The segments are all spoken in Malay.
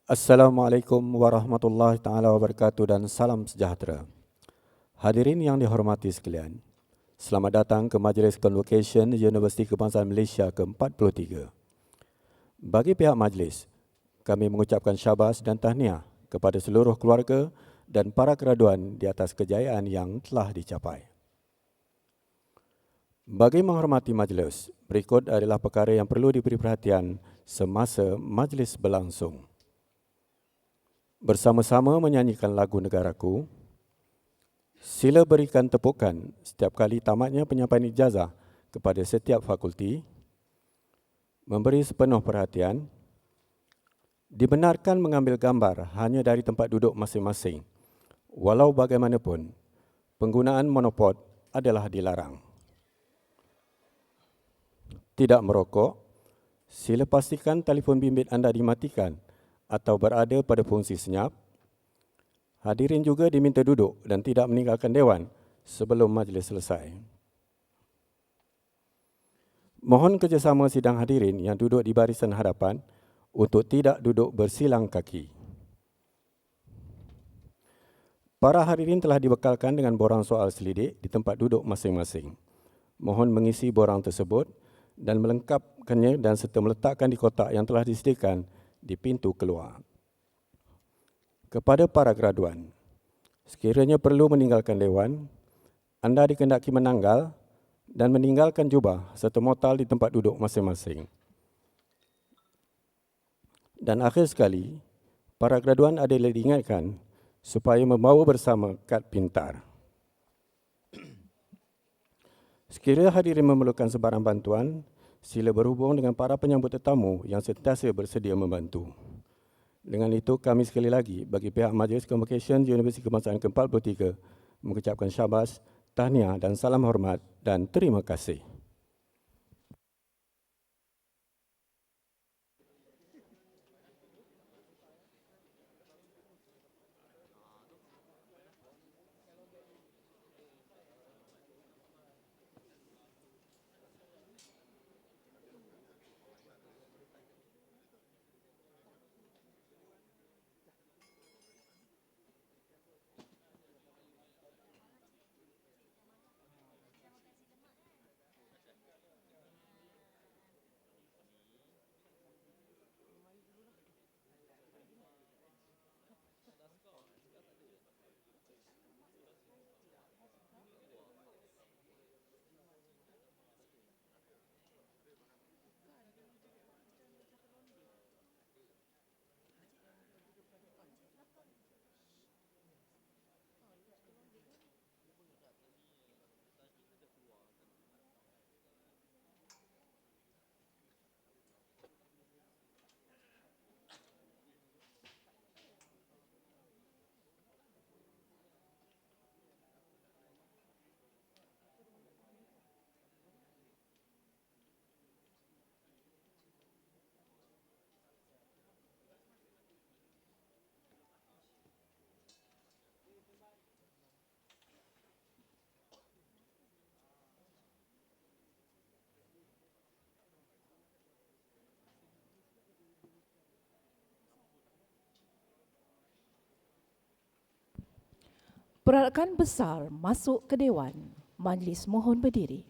Assalamualaikum warahmatullahi taala wabarakatuh dan salam sejahtera. Hadirin yang dihormati sekalian, selamat datang ke Majlis Convocation Universiti Kebangsaan Malaysia ke-43. Bagi pihak majlis, kami mengucapkan syabas dan tahniah kepada seluruh keluarga dan para graduan di atas kejayaan yang telah dicapai. Bagi menghormati majlis, berikut adalah perkara yang perlu diberi perhatian semasa majlis berlangsung. Bersama-sama menyanyikan lagu Negaraku. Sila berikan tepukan setiap kali tamatnya penyampaian ijazah kepada setiap fakulti. Memberi sepenuh perhatian. Dibenarkan mengambil gambar hanya dari tempat duduk masing-masing. Walau bagaimanapun, penggunaan monopod adalah dilarang. Tidak merokok. Sila pastikan telefon bimbit anda dimatikan atau berada pada fungsi senyap. Hadirin juga diminta duduk dan tidak meninggalkan dewan sebelum majlis selesai. Mohon kerjasama sidang hadirin yang duduk di barisan hadapan untuk tidak duduk bersilang kaki. Para hadirin telah dibekalkan dengan borang soal selidik di tempat duduk masing-masing. Mohon mengisi borang tersebut dan melengkapkannya dan serta meletakkan di kotak yang telah disediakan di pintu keluar. Kepada para graduan, sekiranya perlu meninggalkan dewan, anda dikehendaki menanggal dan meninggalkan jubah serta motal di tempat duduk masing-masing. Dan akhir sekali, para graduan adalah diingatkan supaya membawa bersama kad pintar. Sekiranya hadirin memerlukan sebarang bantuan, sila berhubung dengan para penyambut tetamu yang sentiasa bersedia membantu. Dengan itu, kami sekali lagi bagi pihak Majlis Convocation Universiti Kebangsaan ke-43 mengucapkan syabas, tahniah dan salam hormat dan terima kasih. Perarakan besar masuk ke Dewan. Majlis mohon berdiri.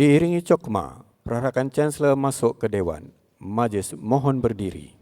Diiringi cokma, perarakan Chancellor masuk ke Dewan. Majlis mohon berdiri.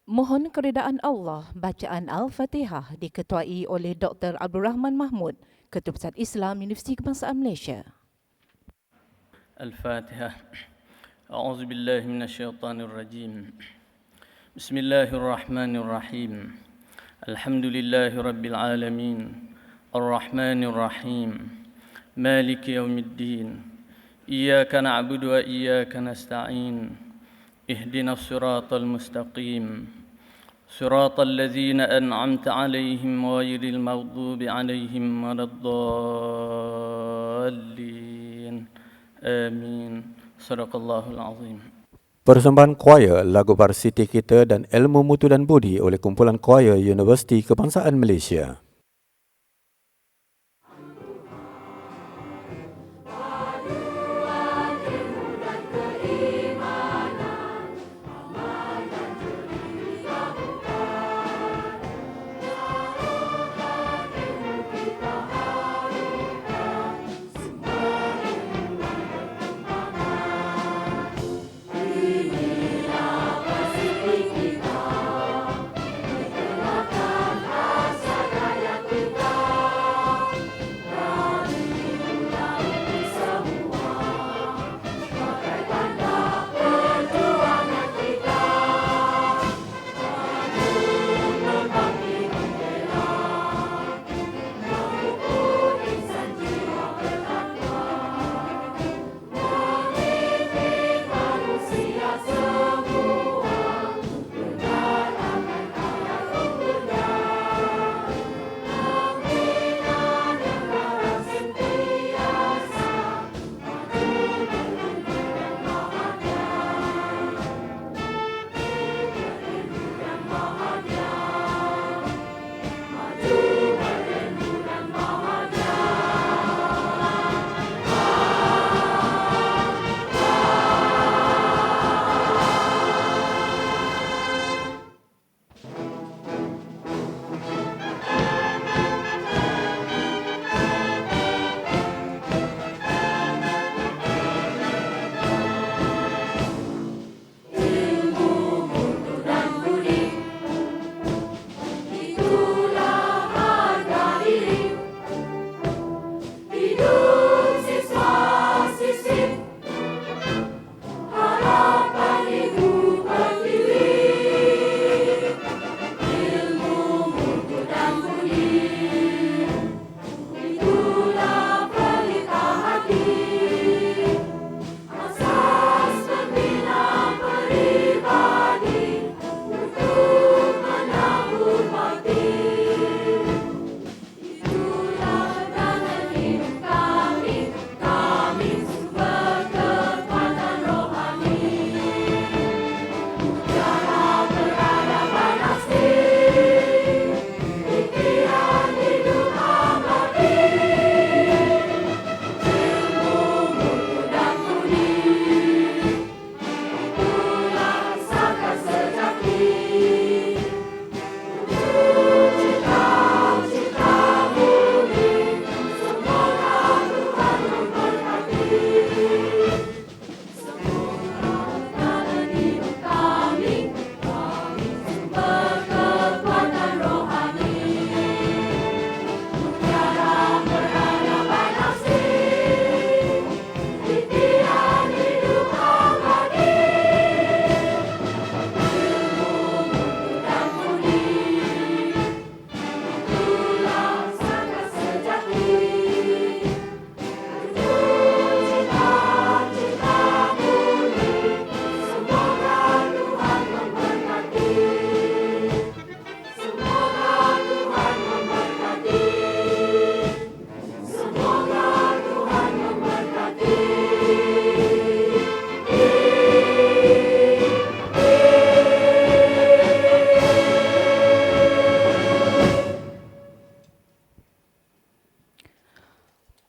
Mohon keredaan Allah, bacaan Al-Fatihah diketuai oleh Dr. Abdul Rahman Mahmud, Ketua Pusat Islam Universiti Kebangsaan Malaysia. الفاتحة. أعوذ بالله من الشيطان الرجيم. بسم الله الرحمن الرحيم. الحمد لله رب العالمين الرحمن الرحيم مالك يوم الدين إياك نعبد وإياك نستعين اهدنا الصراط المستقيم صراط الذين أنعمت عليهم غير المغضوب عليهم ولا الضالين آمين صدق الله العظيم. Persembahan choir lagu Varsity Kita dan Ilmu Mutu dan Budi oleh kumpulan choir Universiti Kebangsaan Malaysia.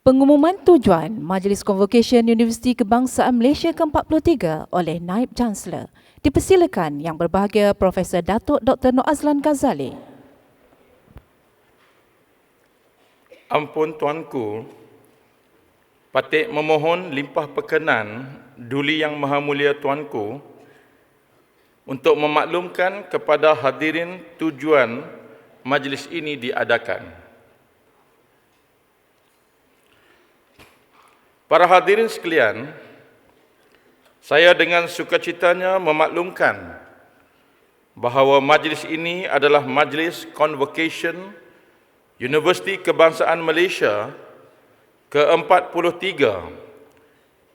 Pengumuman tujuan Majlis Convocation Universiti Kebangsaan Malaysia ke-43 oleh Naib Chancellor. Dipersilakan Yang Berbahagia Profesor Datuk Dr. Noor Azlan Ghazali. Ampun Tuanku, patik memohon limpah perkenan Duli Yang Maha Mulia Tuanku untuk memaklumkan kepada hadirin tujuan majlis ini diadakan. Para hadirin sekalian, saya dengan sukacitanya memaklumkan bahawa majlis ini adalah Majlis Convocation Universiti Kebangsaan Malaysia ke-43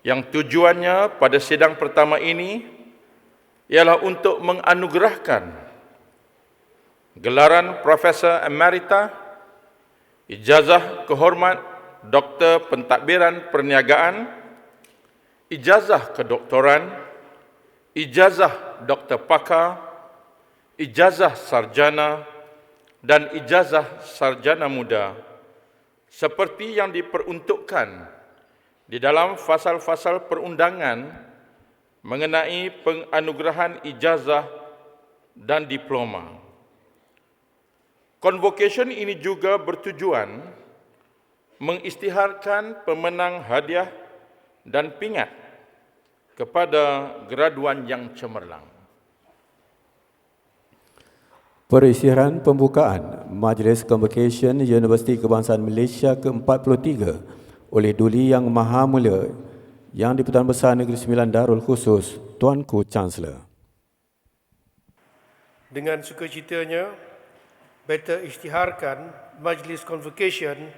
yang tujuannya pada sidang pertama ini ialah untuk menganugerahkan gelaran Profesor Emerita, ijazah kehormat Doktor Pentadbiran Perniagaan, ijazah kedoktoran, ijazah doktor pakar, ijazah sarjana dan ijazah sarjana muda seperti yang diperuntukkan di dalam fasal-fasal perundangan mengenai penganugerahan ijazah dan diploma. Convocation ini juga bertujuan mengisytiharkan pemenang hadiah dan pingat kepada graduan yang cemerlang. Perisytiharan pembukaan Majlis Convocation Universiti Kebangsaan Malaysia ke-43 oleh Duli Yang Maha Mulia Yang di-Pertuan Besar Negeri Sembilan Darul Khusus Tuanku Chancellor. Dengan sukacitanya, beta isytiharkan Majlis Convocation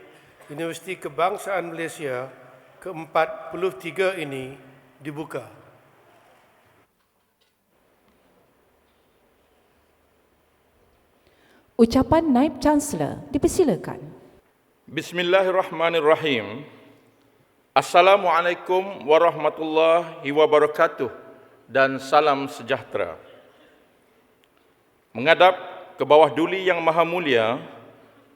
Universiti Kebangsaan Malaysia ke-43 ini dibuka. Ucapan Naib Chancellor dipersilakan. Bismillahirrahmanirrahim. Assalamualaikum warahmatullahi wabarakatuh dan salam sejahtera. Menghadap ke bawah Duli Yang Maha Mulia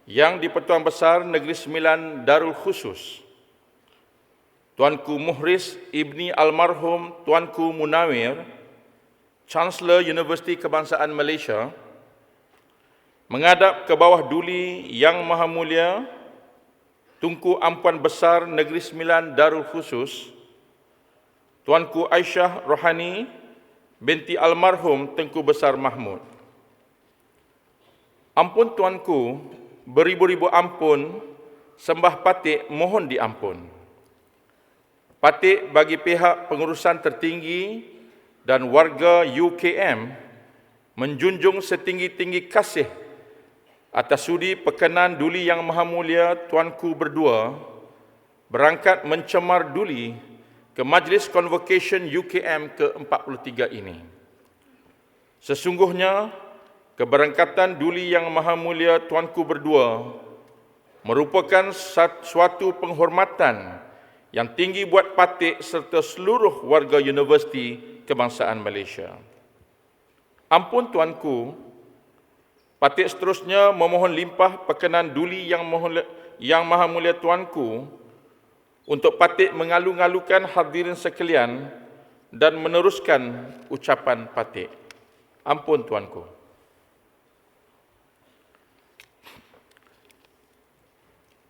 Yang di-Pertuan Besar Negeri Sembilan Darul Khusus, Tuanku Muhriz Ibni Almarhum Tuanku Munawir, Chancellor Universiti Kebangsaan Malaysia, menghadap ke bawah Duli Yang Maha Mulia Tunku Ampuan Besar Negeri Sembilan Darul Khusus, Tuanku Aisyah Rohani binti Almarhum Tengku Besar Mahmud. Ampun tuanku, beribu-ribu ampun, sembah patik mohon diampun. Patik bagi pihak pengurusan tertinggi dan warga UKM menjunjung setinggi-tinggi kasih atas sudi perkenan Duli Yang Maha Mulia tuanku berdua berangkat mencemar Duli ke Majlis Convocation UKM ke-43 ini. Sesungguhnya, keberangkatan Duli Yang Maha Mulia tuanku berdua merupakan suatu penghormatan yang tinggi buat patik serta seluruh warga Universiti Kebangsaan Malaysia. Ampun tuanku, patik seterusnya memohon limpah perkenan Duli Yang Maha Mulia tuanku untuk patik mengalu-ngalukan hadirin sekalian dan meneruskan ucapan patik. Ampun tuanku.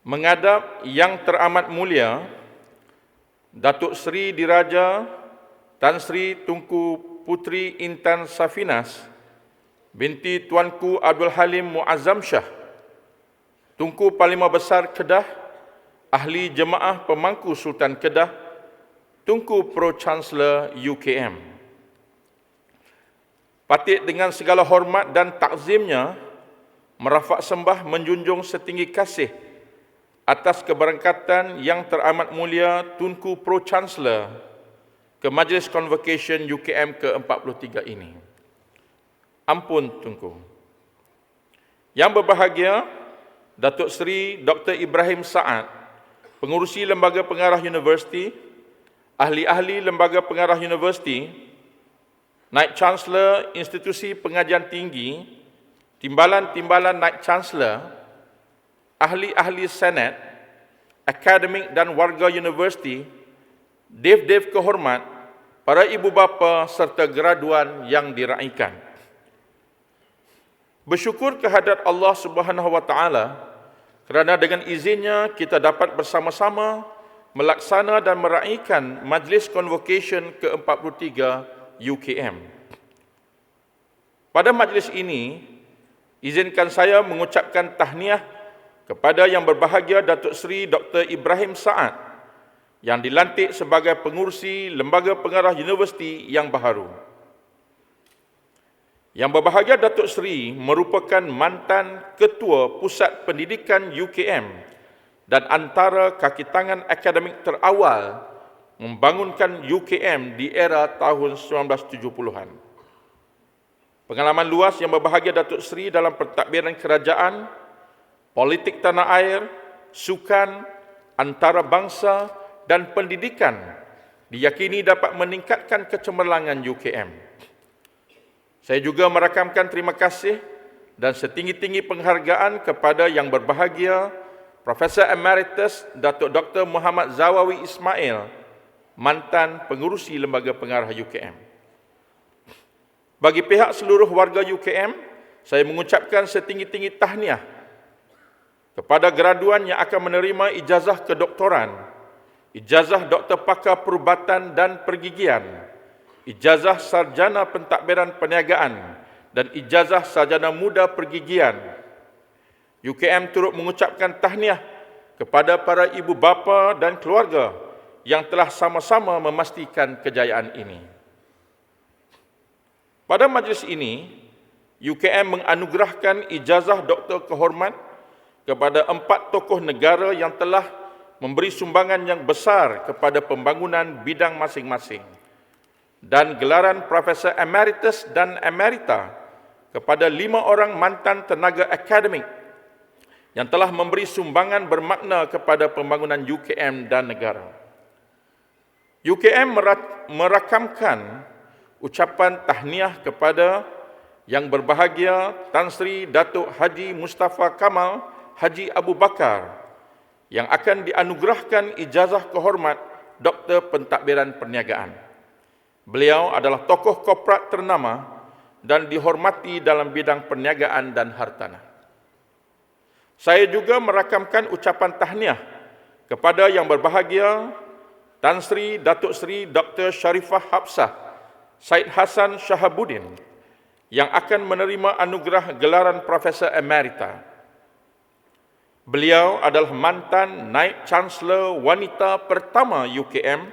Menghadap Yang Teramat Mulia Datuk Seri Diraja Tan Sri Tunku Puteri Intan Safinas binti Tuanku Abdul Halim Muazzam Shah, Tunku Parlimen Besar Kedah, Ahli Jemaah Pemangku Sultan Kedah, Tunku Pro-Chancellor UKM. Patik dengan segala hormat dan takzimnya merafak sembah menjunjung setinggi kasih atas keberangkatan Yang Teramat Mulia Tunku Pro-Chancellor ke Majlis Convocation UKM ke-43 ini. Ampun Tunku. Yang berbahagia, Datuk Seri Dr. Ibrahim Saad, Pengurusi Lembaga Pengarah Universiti, Ahli-ahli Lembaga Pengarah Universiti, Naib Chancellor Institusi Pengajian Tinggi, Timbalan-timbalan Naib Chancellor, ahli-ahli Senat, akademik dan warga universiti, dev-dev kehormat, para ibu bapa serta graduan yang diraikan. Bersyukur kehadrat Allah Subhanahu wa taala kerana dengan izinnya kita dapat bersama-sama melaksana dan meraikan Majlis Convocation ke-43 UKM. Pada majlis ini, izinkan saya mengucapkan tahniah kepada Yang Berbahagia Datuk Seri Dr. Ibrahim Saad yang dilantik sebagai pengurusi Lembaga Pengarah Universiti yang baharu. Yang Berbahagia Datuk Seri merupakan mantan Ketua Pusat Pendidikan UKM dan antara kaki tangan akademik terawal membangunkan UKM di era tahun 1970-an. Pengalaman luas Yang Berbahagia Datuk Seri dalam pentadbiran kerajaan, politik tanah air, sukan, antarabangsa dan pendidikan diyakini dapat meningkatkan kecemerlangan UKM. Saya juga merakamkan terima kasih dan setinggi-tinggi penghargaan kepada Yang Berbahagia Profesor Emeritus Datuk Dr. Muhammad Zawawi Ismail, mantan pengurusi Lembaga Pengarah UKM. Bagi pihak seluruh warga UKM, saya mengucapkan setinggi-tinggi tahniah kepada graduan yang akan menerima ijazah kedoktoran, ijazah doktor pakar perubatan dan pergigian, ijazah sarjana pentadbiran perniagaan dan ijazah sarjana muda pergigian. UKM turut mengucapkan tahniah kepada para ibu bapa dan keluarga yang telah sama-sama memastikan kejayaan ini. Pada majlis ini, UKM menganugerahkan ijazah doktor kehormat kepada 4 tokoh negara yang telah memberi sumbangan yang besar kepada pembangunan bidang masing-masing, dan gelaran Profesor Emeritus dan Emerita kepada 5 orang mantan tenaga akademik yang telah memberi sumbangan bermakna kepada pembangunan UKM dan negara. UKM merakamkan ucapan tahniah kepada Yang Berbahagia Tan Sri Datuk Haji Mustafa Kamal Haji Abu Bakar yang akan dianugerahkan ijazah kehormat Doktor Pentadbiran Perniagaan. Beliau adalah tokoh korporat ternama dan dihormati dalam bidang perniagaan dan hartanah. Saya juga merakamkan ucapan tahniah kepada Yang Berbahagia Tan Sri Datuk Seri Dr. Sharifah Hapsah Syed Hasan Shahabuddin yang akan menerima anugerah gelaran Profesor Emerita. Beliau adalah mantan Naib Chancellor wanita pertama UKM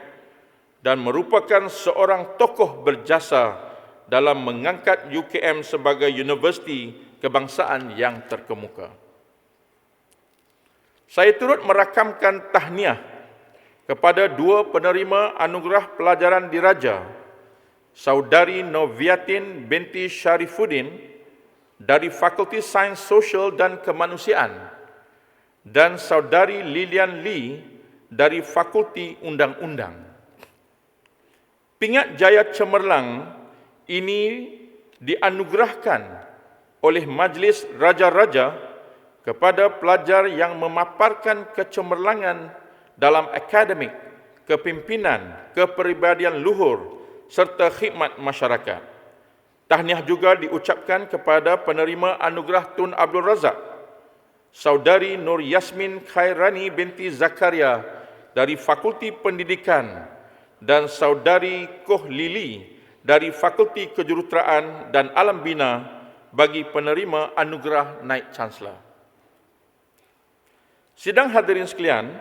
dan merupakan seorang tokoh berjasa dalam mengangkat UKM sebagai universiti kebangsaan yang terkemuka. Saya turut merakamkan tahniah kepada 2 penerima anugerah pelajaran diraja, Saudari Noviatin binti Sharifuddin dari Fakulti Sains Sosial dan Kemanusiaan dan Saudari Lilian Lee dari Fakulti Undang-Undang. Pingat jaya cemerlang ini dianugerahkan oleh Majlis Raja-Raja kepada pelajar yang memaparkan kecemerlangan dalam akademik, kepimpinan, kepribadian luhur serta khidmat masyarakat. Tahniah juga diucapkan kepada penerima anugerah Tun Abdul Razak, Saudari Nur Yasmin Khairani binti Zakaria dari Fakulti Pendidikan dan Saudari Koh Lili dari Fakulti Kejuruteraan dan Alam Bina bagi penerima anugerah Naib Chancellor. Sidang hadirin sekalian,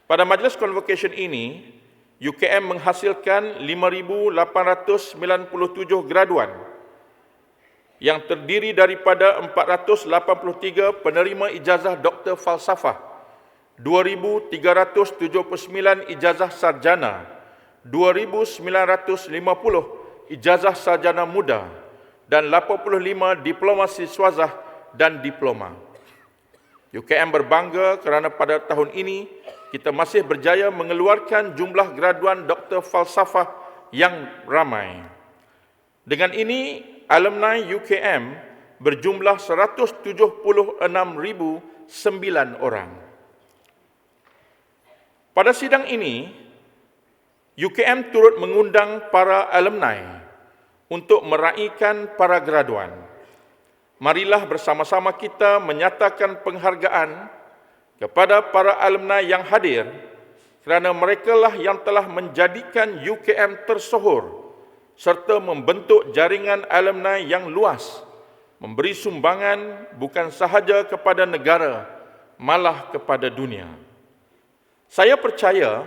pada majlis convocation ini, UKM menghasilkan 5,897 graduan yang terdiri daripada 483 penerima ijazah doktor falsafah, 2,379 ijazah sarjana, 2,950 ijazah sarjana muda dan 85 diploma siswazah dan diploma. UKM berbangga kerana pada tahun ini kita masih berjaya mengeluarkan jumlah graduan doktor falsafah yang ramai. Dengan ini, alumni UKM berjumlah 176,009 orang. Pada sidang ini, UKM turut mengundang para alumni untuk meraihkan para graduan. Marilah bersama-sama kita menyatakan penghargaan kepada para alumni yang hadir kerana merekalah yang telah menjadikan UKM tersohor serta membentuk jaringan alumni yang luas, memberi sumbangan bukan sahaja kepada negara, malah kepada dunia. Saya percaya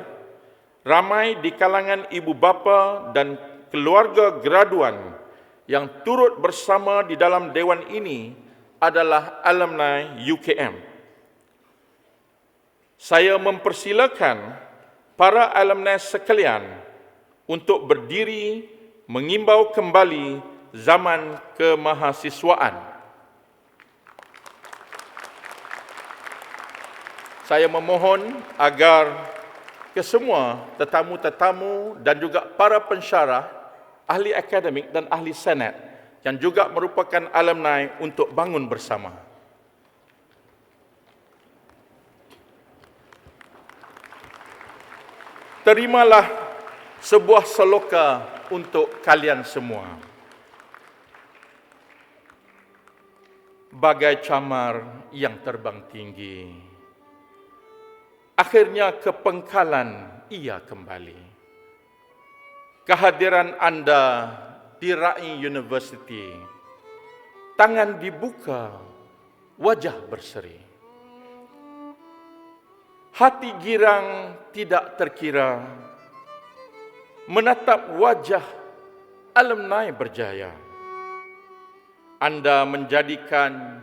ramai di kalangan ibu bapa dan keluarga graduan yang turut bersama di dalam dewan ini adalah alumni UKM. Saya mempersilakan para alumni sekalian untuk berdiri mengimbau kembali zaman kemahasiswaan. Saya memohon agar kesemua tetamu-tetamu dan juga para pensyarah, ahli akademik dan ahli senat yang juga merupakan alumni untuk bangun bersama. Terimalah sebuah seloka untuk kalian semua. Bagai camar yang terbang tinggi, akhirnya ke pangkalan ia kembali. Kehadiran Anda di RAI University, tangan dibuka, wajah berseri. Hati girang tidak terkira, menatap wajah alumni berjaya. Anda menjadikan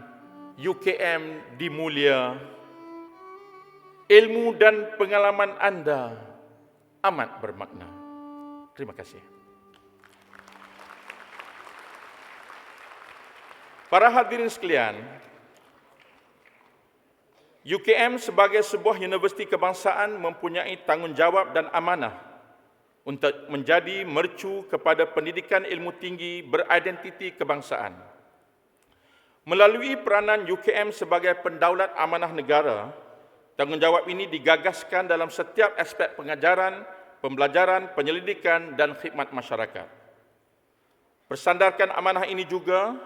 UKM dimulia. Ilmu dan pengalaman Anda amat bermakna. Terima kasih. Para hadirin sekalian, UKM sebagai sebuah universiti kebangsaan mempunyai tanggungjawab dan amanah untuk menjadi mercu kepada pendidikan ilmu tinggi beridentiti kebangsaan. Melalui peranan UKM sebagai pendaulat amanah negara, tanggungjawab ini digagaskan dalam setiap aspek pengajaran, pembelajaran, penyelidikan dan khidmat masyarakat. Bersandarkan amanah ini juga,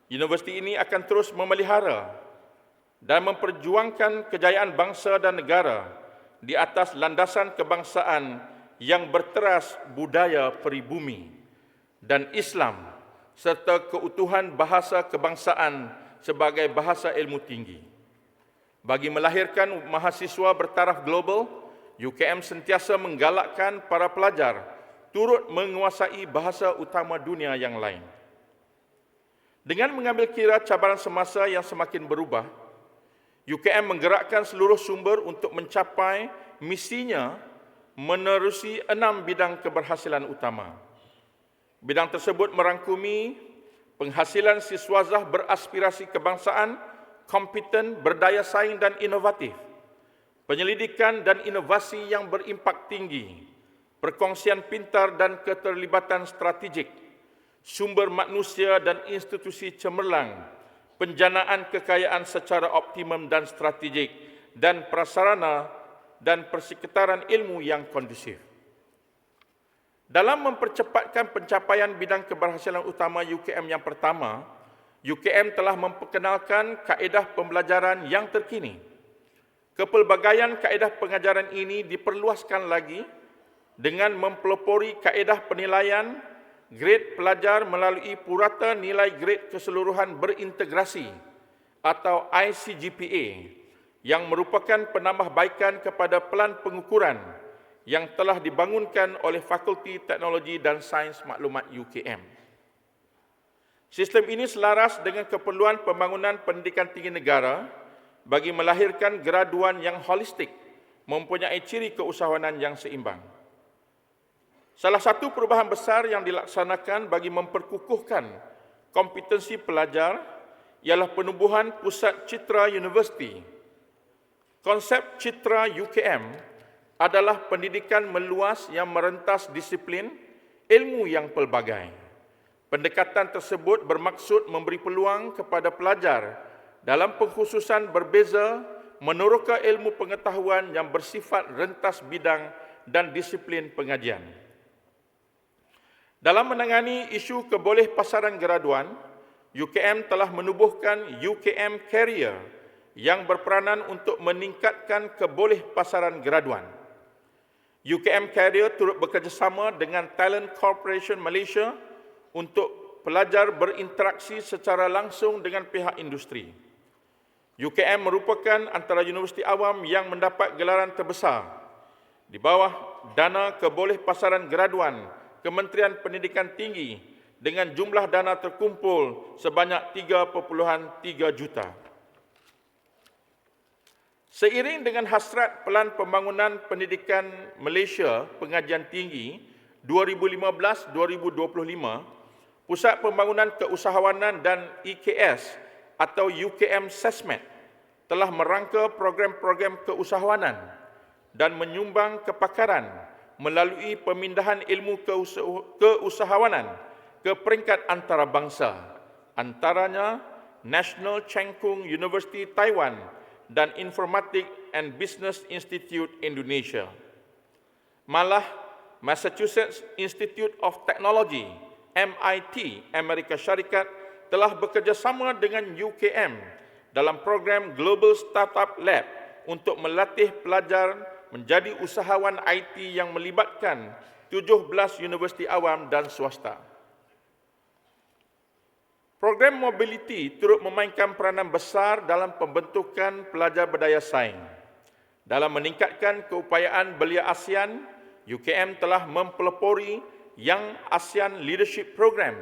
universiti ini akan terus memelihara dan memperjuangkan kejayaan bangsa dan negara di atas landasan kebangsaan yang berteras budaya peribumi dan Islam serta keutuhan bahasa kebangsaan sebagai bahasa ilmu tinggi. Bagi melahirkan mahasiswa bertaraf global, UKM sentiasa menggalakkan para pelajar turut menguasai bahasa utama dunia yang lain. Dengan mengambil kira cabaran semasa yang semakin berubah, UKM menggerakkan seluruh sumber untuk mencapai misinya menerusi 6 bidang keberhasilan utama. Bidang tersebut merangkumi penghasilan siswazah beraspirasi kebangsaan, kompeten, berdaya saing dan inovatif, penyelidikan dan inovasi yang berimpak tinggi, perkongsian pintar dan keterlibatan strategik, sumber manusia dan institusi cemerlang, penjanaan kekayaan secara optimum dan strategik, dan prasarana dan persekitaran ilmu yang kondusif. Dalam mempercepatkan pencapaian bidang keberhasilan utama UKM yang pertama, UKM telah memperkenalkan kaedah pembelajaran yang terkini. Kepelbagaian kaedah pengajaran ini diperluaskan lagi dengan mempelopori kaedah penilaian grade pelajar melalui purata nilai grade keseluruhan berintegrasi atau ICGPA yang merupakan penambahbaikan kepada pelan pengukuran yang telah dibangunkan oleh Fakulti Teknologi dan Sains Maklumat UKM. Sistem ini selaras dengan keperluan pembangunan pendidikan tinggi negara bagi melahirkan graduan yang holistik, mempunyai ciri keusahawanan yang seimbang. Salah satu perubahan besar yang dilaksanakan bagi memperkukuhkan kompetensi pelajar ialah penubuhan Pusat Citra University. Konsep Citra UKM adalah pendidikan meluas yang merentas disiplin ilmu yang pelbagai. Pendekatan tersebut bermaksud memberi peluang kepada pelajar dalam pengkhususan berbeza meneroka ilmu pengetahuan yang bersifat rentas bidang dan disiplin pengajian. Dalam menangani isu keboleh pasaran graduan, UKM telah menubuhkan UKM Career yang berperanan untuk meningkatkan keboleh pasaran graduan. UKM Career turut bekerjasama dengan Talent Corporation Malaysia untuk pelajar berinteraksi secara langsung dengan pihak industri. UKM merupakan antara universiti awam yang mendapat gelaran terbesar di bawah dana kebolehpasaran graduan Kementerian Pendidikan Tinggi dengan jumlah dana terkumpul sebanyak 3.3 juta. Seiring dengan hasrat Pelan Pembangunan Pendidikan Malaysia Pengajian Tinggi 2015-2025, Pusat Pembangunan Keusahawanan dan EKS atau UKM SESMED telah merangka program-program keusahawanan dan menyumbang kepakaran melalui pemindahan ilmu keusahawanan ke peringkat antarabangsa, antaranya National Cheng Kung University Taiwan dan Informatic and Business Institute Indonesia. Malah, Massachusetts Institute of Technology, MIT, Amerika Syarikat telah bekerjasama dengan UKM dalam program Global Startup Lab untuk melatih pelajar menjadi usahawan IT yang melibatkan 17 universiti awam dan swasta. Program Mobility turut memainkan peranan besar dalam pembentukan pelajar berdaya saing. Dalam meningkatkan keupayaan belia ASEAN, UKM telah mempelopori Young ASEAN Leadership Program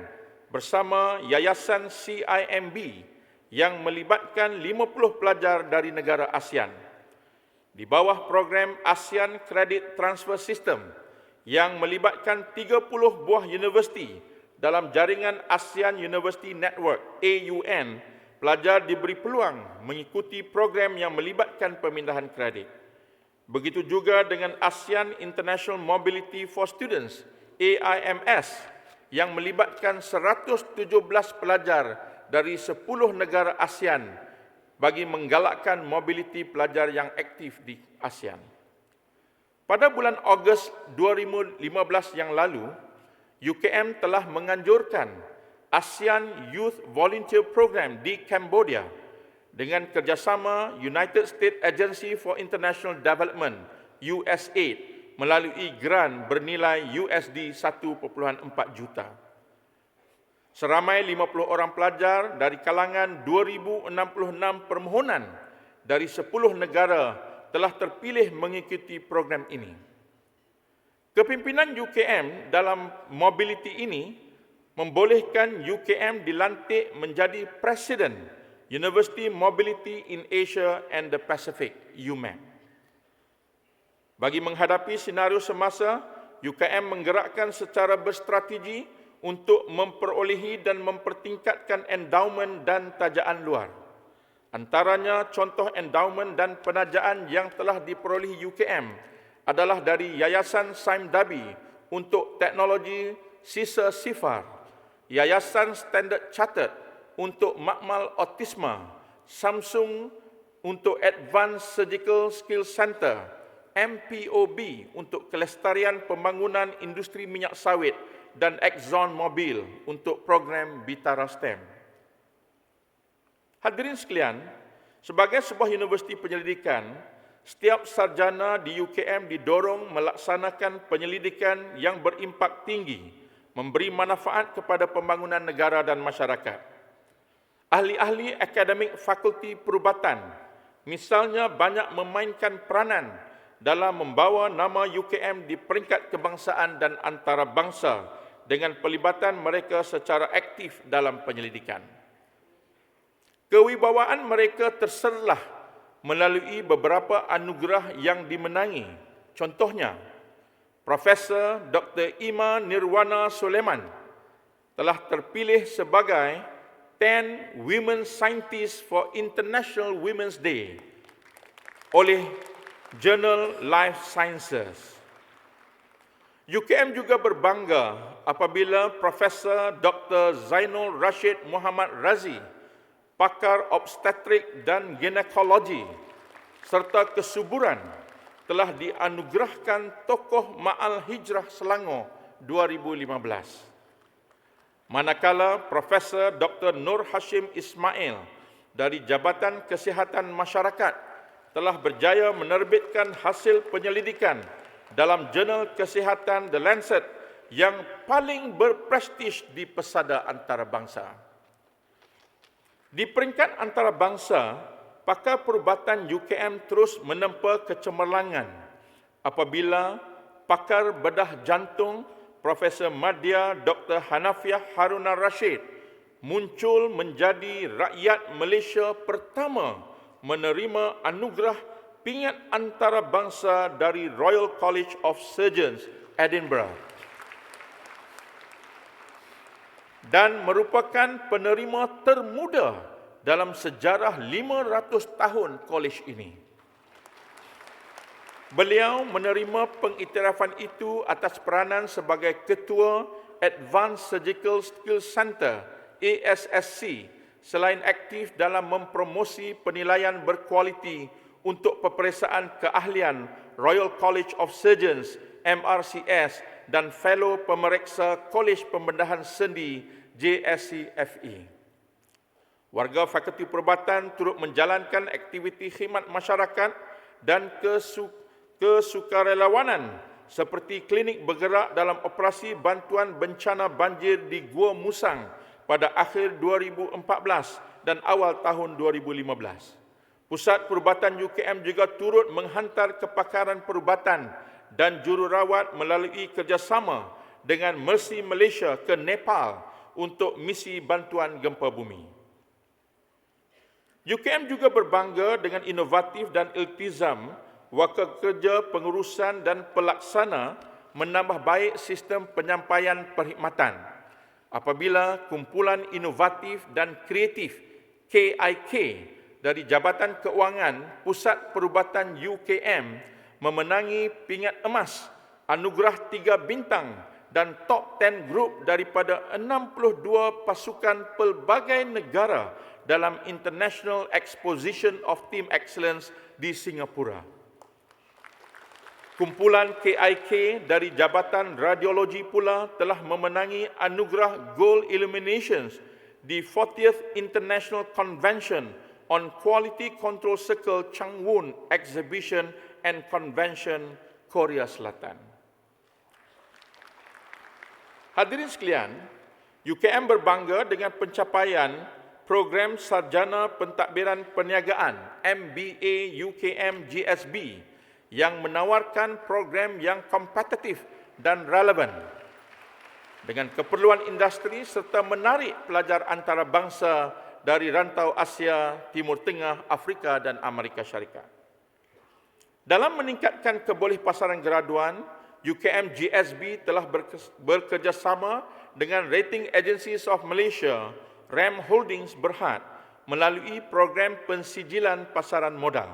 bersama Yayasan CIMB yang melibatkan 50 pelajar dari negara ASEAN. Di bawah program ASEAN Credit Transfer System yang melibatkan 30 buah universiti dalam jaringan ASEAN University Network AUN, pelajar diberi peluang mengikuti program yang melibatkan pemindahan kredit. Begitu juga dengan ASEAN International Mobility for Students AIMS yang melibatkan 117 pelajar dari 10 negara ASEAN bagi menggalakkan mobiliti pelajar yang aktif di ASEAN. Pada bulan Ogos 2015 yang lalu, UKM telah menganjurkan ASEAN Youth Volunteer Program di Cambodia dengan kerjasama United States Agency for International Development, USAID, melalui grant bernilai USD 1.4 juta. Seramai 50 orang pelajar dari kalangan 2,066 permohonan dari 10 negara telah terpilih mengikuti program ini. Kepimpinan UKM dalam mobility ini membolehkan UKM dilantik menjadi Presiden University Mobility in Asia and the Pacific, UMAP. Bagi menghadapi senario semasa, UKM menggerakkan secara berstrategi untuk memperolehi dan mempertingkatkan endowment dan tajaan luar. Antaranya contoh endowment dan penajaan yang telah diperolehi UKM adalah dari Yayasan Saim Dabi untuk teknologi sisa sifar, Yayasan Standard Chartered untuk makmal autisma, Samsung untuk Advanced Surgical Skills Center, MPOB untuk kelestarian pembangunan industri minyak sawit dan Exxon Mobil untuk program Bitara STEM. Hadirin sekalian, sebagai sebuah universiti penyelidikan, setiap sarjana di UKM didorong melaksanakan penyelidikan yang berimpak tinggi, memberi manfaat kepada pembangunan negara dan masyarakat. Ahli-ahli akademik Fakulti Perubatan, misalnya, banyak memainkan peranan dalam membawa nama UKM di peringkat kebangsaan dan antarabangsa dengan pelibatan mereka secara aktif dalam penyelidikan. Kewibawaan mereka terserlah melalui beberapa anugerah yang dimenangi. Contohnya, Profesor Dr. Ima Nirwana Soleman telah terpilih sebagai 10 Women Scientists for International Women's Day oleh Journal Life Sciences. UKM juga berbangga apabila Profesor Dr. Zainul Rashid Muhammad Razi, pakar obstetrik dan ginekologi serta kesuburan, telah dianugerahkan Tokoh Ma'al Hijrah Selangor 2015. Manakala Profesor Dr. Nur Hashim Ismail dari Jabatan Kesihatan Masyarakat telah berjaya menerbitkan hasil penyelidikan dalam jurnal kesihatan The Lancet yang paling berprestij di pesada antarabangsa. Di peringkat antarabangsa, pakar perubatan UKM terus menempa kecemerlangan apabila pakar bedah jantung Profesor Madya Dr. Hanafiah Haruna Rashid muncul menjadi rakyat Malaysia pertama menerima anugerah pingat antarabangsa dari Royal College of Surgeons, Edinburgh, dan merupakan penerima termuda dalam sejarah 500 tahun kolej ini. Beliau menerima pengiktirafan itu atas peranan sebagai Ketua Advanced Surgical Skills Centre ASSC selain aktif dalam mempromosi penilaian berkualiti untuk peperiksaan keahlian Royal College of Surgeons MRCS dan Fellow Pemeriksa Kolej Pembedahan Sendi JSCFE. Warga Fakulti Perubatan turut menjalankan aktiviti khidmat masyarakat dan kesukarelawanan seperti klinik bergerak dalam operasi bantuan bencana banjir di Gua Musang pada akhir 2014 dan awal tahun 2015. Pusat Perubatan UKM juga turut menghantar kepakaran perubatan dan jururawat melalui kerjasama dengan Mercy Malaysia ke Nepal untuk misi bantuan gempa bumi. UKM juga berbangga dengan inovatif dan iltizam wakil kerja pengurusan dan pelaksana menambah baik sistem penyampaian perkhidmatan apabila kumpulan inovatif dan kreatif KIK dari Jabatan Keuangan Pusat Perubatan UKM memenangi pingat emas, anugerah 3 bintang dan top 10 group daripada 62 pasukan pelbagai negara dalam International Exposition of Team Excellence di Singapura. Kumpulan KIK dari Jabatan Radiologi pula telah memenangi anugerah Gold Illuminations di 40th International Convention on Quality Control Circle Changwon Exhibition and Convention, Korea Selatan. Hadirin sekalian, UKM berbangga dengan pencapaian Program Sarjana Pentadbiran Perniagaan MBA UKM GSB yang menawarkan program yang kompetitif dan relevan dengan keperluan industri serta menarik pelajar antarabangsa dari rantau Asia, Timur Tengah, Afrika dan Amerika Syarikat. Dalam meningkatkan kebolehpasaran graduan, UKM GSB telah bekerjasama dengan Rating Agencies of Malaysia, RAM Holdings Berhad, melalui program pensijilan pasaran modal.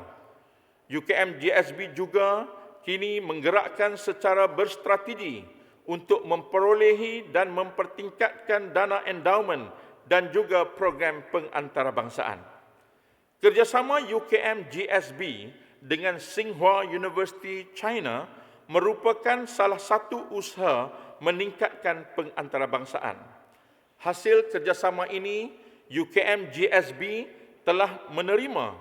UKM GSB juga kini menggerakkan secara berstrategi untuk memperolehi dan mempertingkatkan dana endowment dan juga program pengantarabangsa. Kerjasama UKM GSB dengan Tsinghua University China merupakan salah satu usaha meningkatkan pengantarabangsa. Hasil kerjasama ini, UKM GSB telah menerima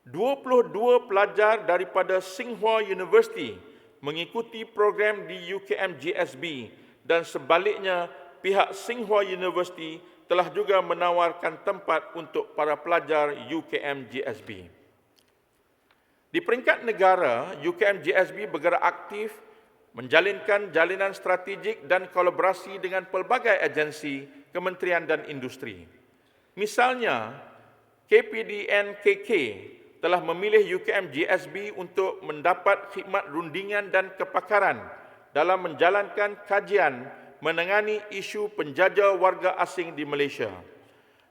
22 pelajar daripada Tsinghua University mengikuti program di UKM GSB dan sebaliknya pihak Tsinghua University telah juga menawarkan tempat untuk para pelajar UKM GSB. Di peringkat negara, UKM GSB bergerak aktif menjalinkan jalinan strategik dan kolaborasi dengan pelbagai agensi, kementerian dan industri. Misalnya, KPDN-KK telah memilih UKM GSB untuk mendapat khidmat rundingan dan kepakaran dalam menjalankan kajian menangani isu penjajah warga asing di Malaysia.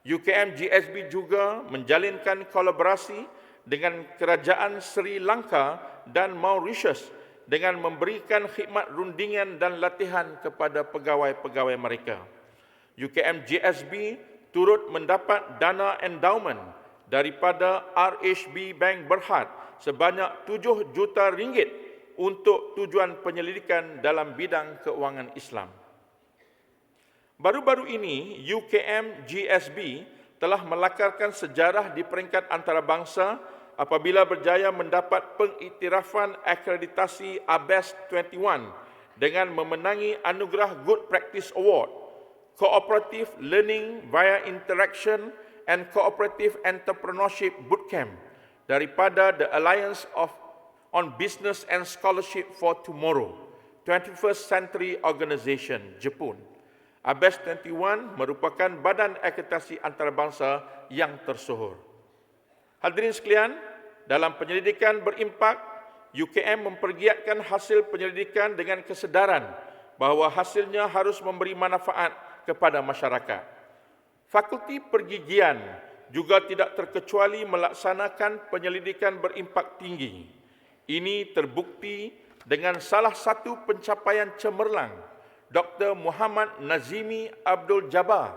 UKM GSB juga menjalinkan kolaborasi dengan Kerajaan Sri Lanka dan Mauritius dengan memberikan khidmat rundingan dan latihan kepada pegawai-pegawai mereka. UKM GSB turut mendapat dana endowment daripada RHB Bank Berhad sebanyak 7 juta ringgit untuk tujuan penyelidikan dalam bidang keuangan Islam. Baru-baru ini, UKM GSB telah melakarkan sejarah di peringkat antarabangsa apabila berjaya mendapat pengiktirafan akreditasi ABES 21 dengan memenangi anugerah Good Practice Award, Cooperative Learning via Interaction and Cooperative Entrepreneurship Bootcamp daripada The Alliance on Business and Scholarship for Tomorrow, 21st Century Organization, Jepun. ABES 21 merupakan badan akreditasi antarabangsa yang tersohor. Hadirin sekalian, dalam penyelidikan berimpak, UKM mempergiatkan hasil penyelidikan dengan kesedaran bahawa hasilnya harus memberi manfaat kepada masyarakat. Fakulti Pergigian juga tidak terkecuali melaksanakan penyelidikan berimpak tinggi. Ini terbukti dengan salah satu pencapaian cemerlang Dr. Muhammad Nazimi Abdul Jabbar,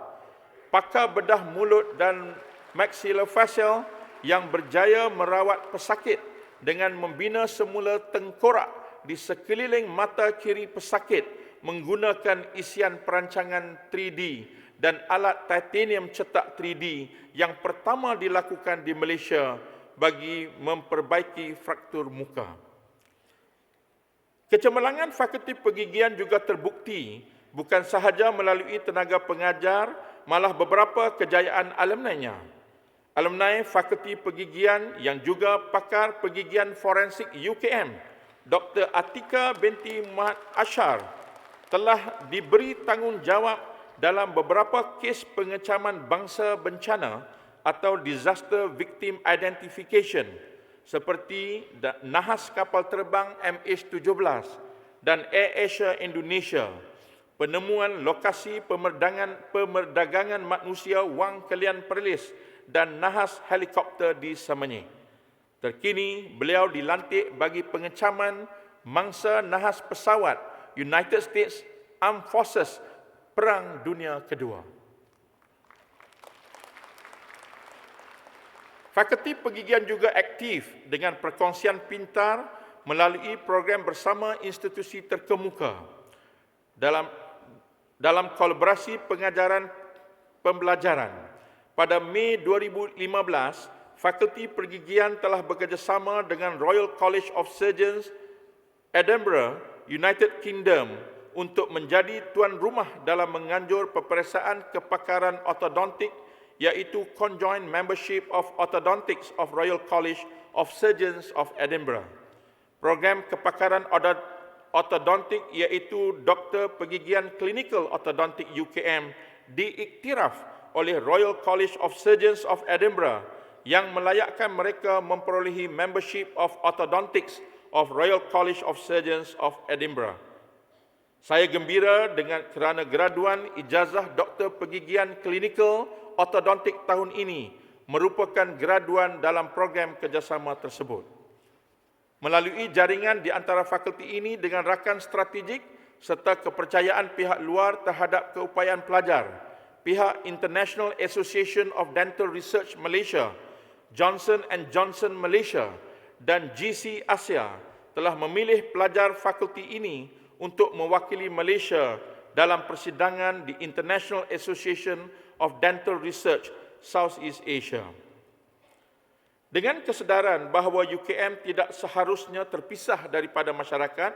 pakar bedah mulut dan maxillofacial yang berjaya merawat pesakit dengan membina semula tengkorak di sekeliling mata kiri pesakit menggunakan isian perancangan 3D dan alat titanium cetak 3D yang pertama dilakukan di Malaysia bagi memperbaiki fraktur muka. Kecemerlangan Fakulti Pergigian juga terbukti bukan sahaja melalui tenaga pengajar, malah beberapa kejayaan alumni-nya. Alumni Fakulti Pergigian yang juga pakar pergigian forensik UKM, Dr. Atika binti Muhammad Ashar, telah diberi tanggungjawab dalam beberapa kes pengecaman bangsa bencana atau Disaster Victim Identification seperti nahas kapal terbang MH17 dan Air Asia Indonesia, penemuan lokasi pemerdagangan manusia Wang Kelian Perlis dan nahas helikopter di Semenyih. Terkini, beliau dilantik bagi pengecaman mangsa nahas pesawat United States Armed Forces Perang Dunia Kedua. Fakulti Pergigian juga aktif dengan perkongsian pintar melalui program bersama institusi terkemuka dalam kolaborasi pengajaran pembelajaran. Pada Mei 2015, Fakulti Pergigian telah bekerjasama dengan Royal College of Surgeons, Edinburgh, United Kingdom untuk menjadi tuan rumah dalam menganjur peperiksaan kepakaran ortodontik iaitu Conjoint Membership of Orthodontics of Royal College of Surgeons of Edinburgh. Program kepakaran ortodontik iaitu Doktor Pergigian Clinical Orthodontic UKM diiktiraf oleh Royal College of Surgeons of Edinburgh yang melayakkan mereka memperolehi Membership of Orthodontics of Royal College of Surgeons of Edinburgh. Saya gembira kerana graduan ijazah Doktor Pergigian Clinical Orthodontik tahun ini merupakan graduan dalam program kerjasama tersebut. Melalui jaringan di antara fakulti ini dengan rakan strategik serta kepercayaan pihak luar terhadap keupayaan pelajar, pihak International Association of Dental Research Malaysia, Johnson & Johnson Malaysia dan GC Asia telah memilih pelajar fakulti ini untuk mewakili Malaysia dalam persidangan di International Association of Dental Research Southeast Asia. Dengan kesedaran bahawa UKM tidak seharusnya terpisah daripada masyarakat,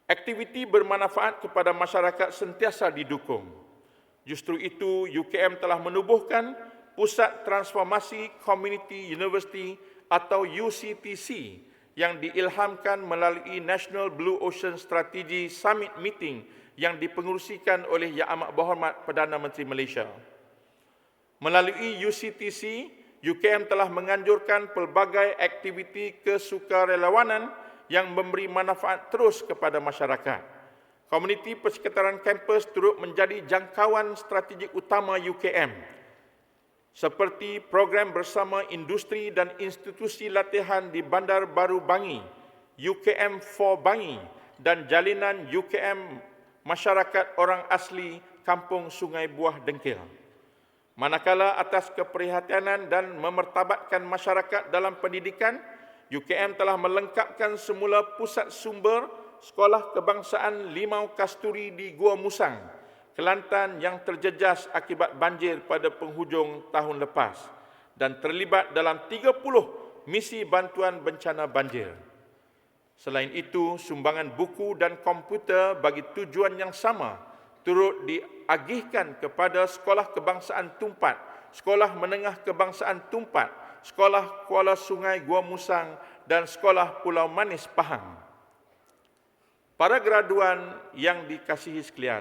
aktiviti bermanfaat kepada masyarakat sentiasa didukung. Justru itu, UKM telah menubuhkan Pusat Transformasi Community University atau UCTC yang diilhamkan melalui National Blue Ocean Strategy Summit Meeting yang dipengerusikan oleh Yang Amat Berhormat Perdana Menteri Malaysia. Melalui UCTC, UKM telah menganjurkan pelbagai aktiviti kesukarelawanan yang memberi manfaat terus kepada masyarakat. Komuniti persekitaran kampus turut menjadi jangkauan strategik utama UKM, seperti program bersama industri dan institusi latihan di Bandar Baru Bangi, UKM 4 Bangi dan jalinan UKM Masyarakat Orang Asli Kampung Sungai Buah Dengkil. Manakala atas keprihatinan dan memertabatkan masyarakat dalam pendidikan, UKM telah melengkapkan semula pusat sumber Sekolah Kebangsaan Limau Kasturi di Gua Musang, Kelantan yang terjejas akibat banjir pada penghujung tahun lepas dan terlibat dalam 30 misi bantuan bencana banjir. Selain itu, sumbangan buku dan komputer bagi tujuan yang sama turut diagihkan kepada Sekolah Kebangsaan Tumpat, Sekolah Menengah Kebangsaan Tumpat, Sekolah Kuala Sungai Gua Musang dan Sekolah Pulau Manis Pahang. Para graduan yang dikasihi sekalian,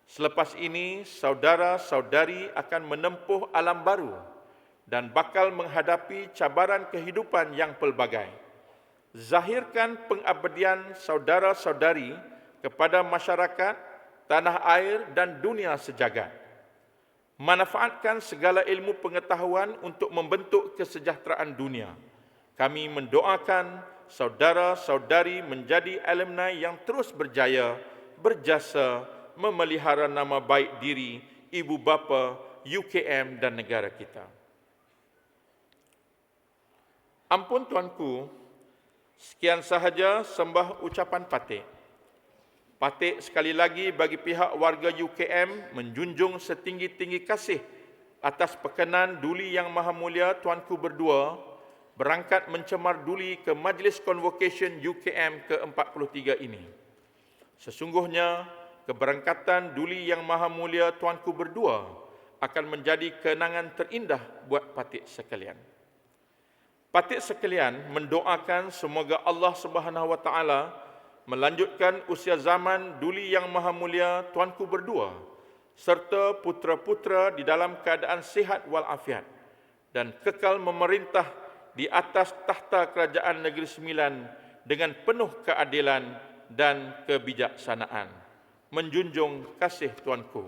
selepas ini saudara-saudari akan menempuh alam baru dan bakal menghadapi cabaran kehidupan yang pelbagai. Zahirkan pengabdian saudara-saudari kepada masyarakat, tanah air dan dunia sejagat. Manfaatkan segala ilmu pengetahuan untuk membentuk kesejahteraan dunia. Kami mendoakan saudara-saudari menjadi alumni yang terus berjaya, berjasa, memelihara nama baik diri, ibu bapa, UKM dan negara kita. Ampun tuanku, sekian sahaja sembah ucapan patik. Patik sekali lagi bagi pihak warga UKM menjunjung setinggi-tinggi kasih atas pekenan Duli Yang Maha Mulia Tuanku berdua berangkat mencemar duli ke Majlis Convocation UKM ke-43 ini. Sesungguhnya, keberangkatan Duli Yang Maha Mulia Tuanku berdua akan menjadi kenangan terindah buat patik sekalian. Patik sekalian mendoakan semoga Allah Subhanahu Wa Taala melanjutkan usia zaman Duli Yang Maha Mulia Tuanku berdua serta putra-putra di dalam keadaan sihat walafiat dan kekal memerintah di atas tahta Kerajaan Negeri Sembilan dengan penuh keadilan dan kebijaksanaan. Menjunjung kasih tuanku.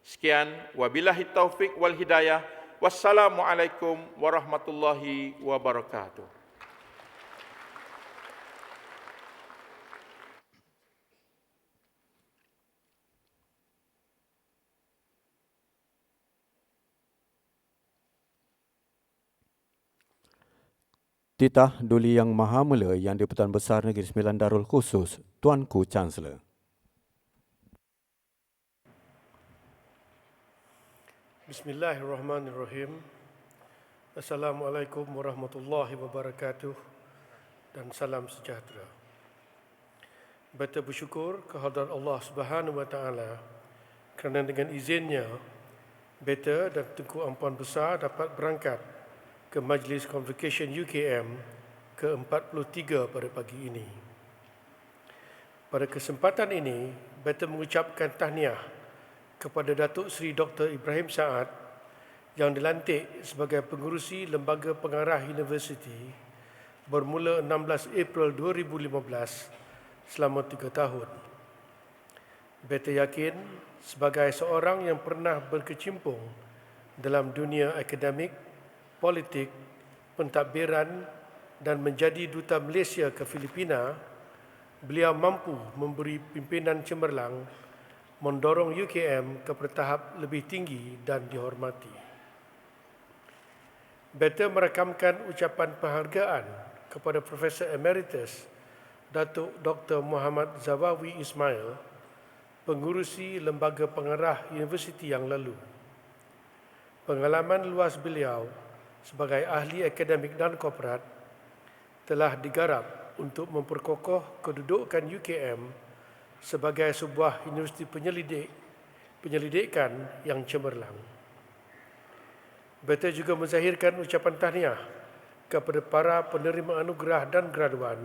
Sekian, wabillahi taufik wal hidayah. Wassalamualaikum warahmatullahi wabarakatuh. Titah Duli Yang Maha Mulia Yang di-Pertuan Besar Negeri Sembilan Darul Khusus, Tuanku Chancellor. Bismillahirrahmanirrahim. Assalamualaikum warahmatullahi wabarakatuh dan salam sejahtera. Beta bersyukur kehadrat Allah Subhanahu Wa Taala kerana dengan izinnya beta dan Tengku Ampuan Besar dapat berangkat ke Majlis Convocation UKM ke-43 pada pagi ini. Pada kesempatan ini, beta mengucapkan tahniah kepada Datuk Seri Dr. Ibrahim Saad yang dilantik sebagai pengerusi Lembaga Pengarah Universiti bermula 16 April 2015 selama 3 tahun. Beta yakin sebagai seorang yang pernah berkecimpung dalam dunia akademik, politik, pentadbiran dan menjadi duta Malaysia ke Filipina, beliau mampu memberi pimpinan cemerlang mendorong UKM ke tahap lebih tinggi dan dihormati. Beta merakamkan ucapan penghargaan kepada Profesor Emeritus Datuk Dr. Muhammad Zawawi Ismail, pengurusi Lembaga Pengarah Universiti yang lalu. Pengalaman luas beliau sebagai ahli akademik dan korporat telah digarap untuk memperkokoh kedudukan UKM sebagai sebuah universiti penyelidikan yang cemerlang. Beta juga menzahirkan ucapan tahniah kepada para penerima anugerah dan graduan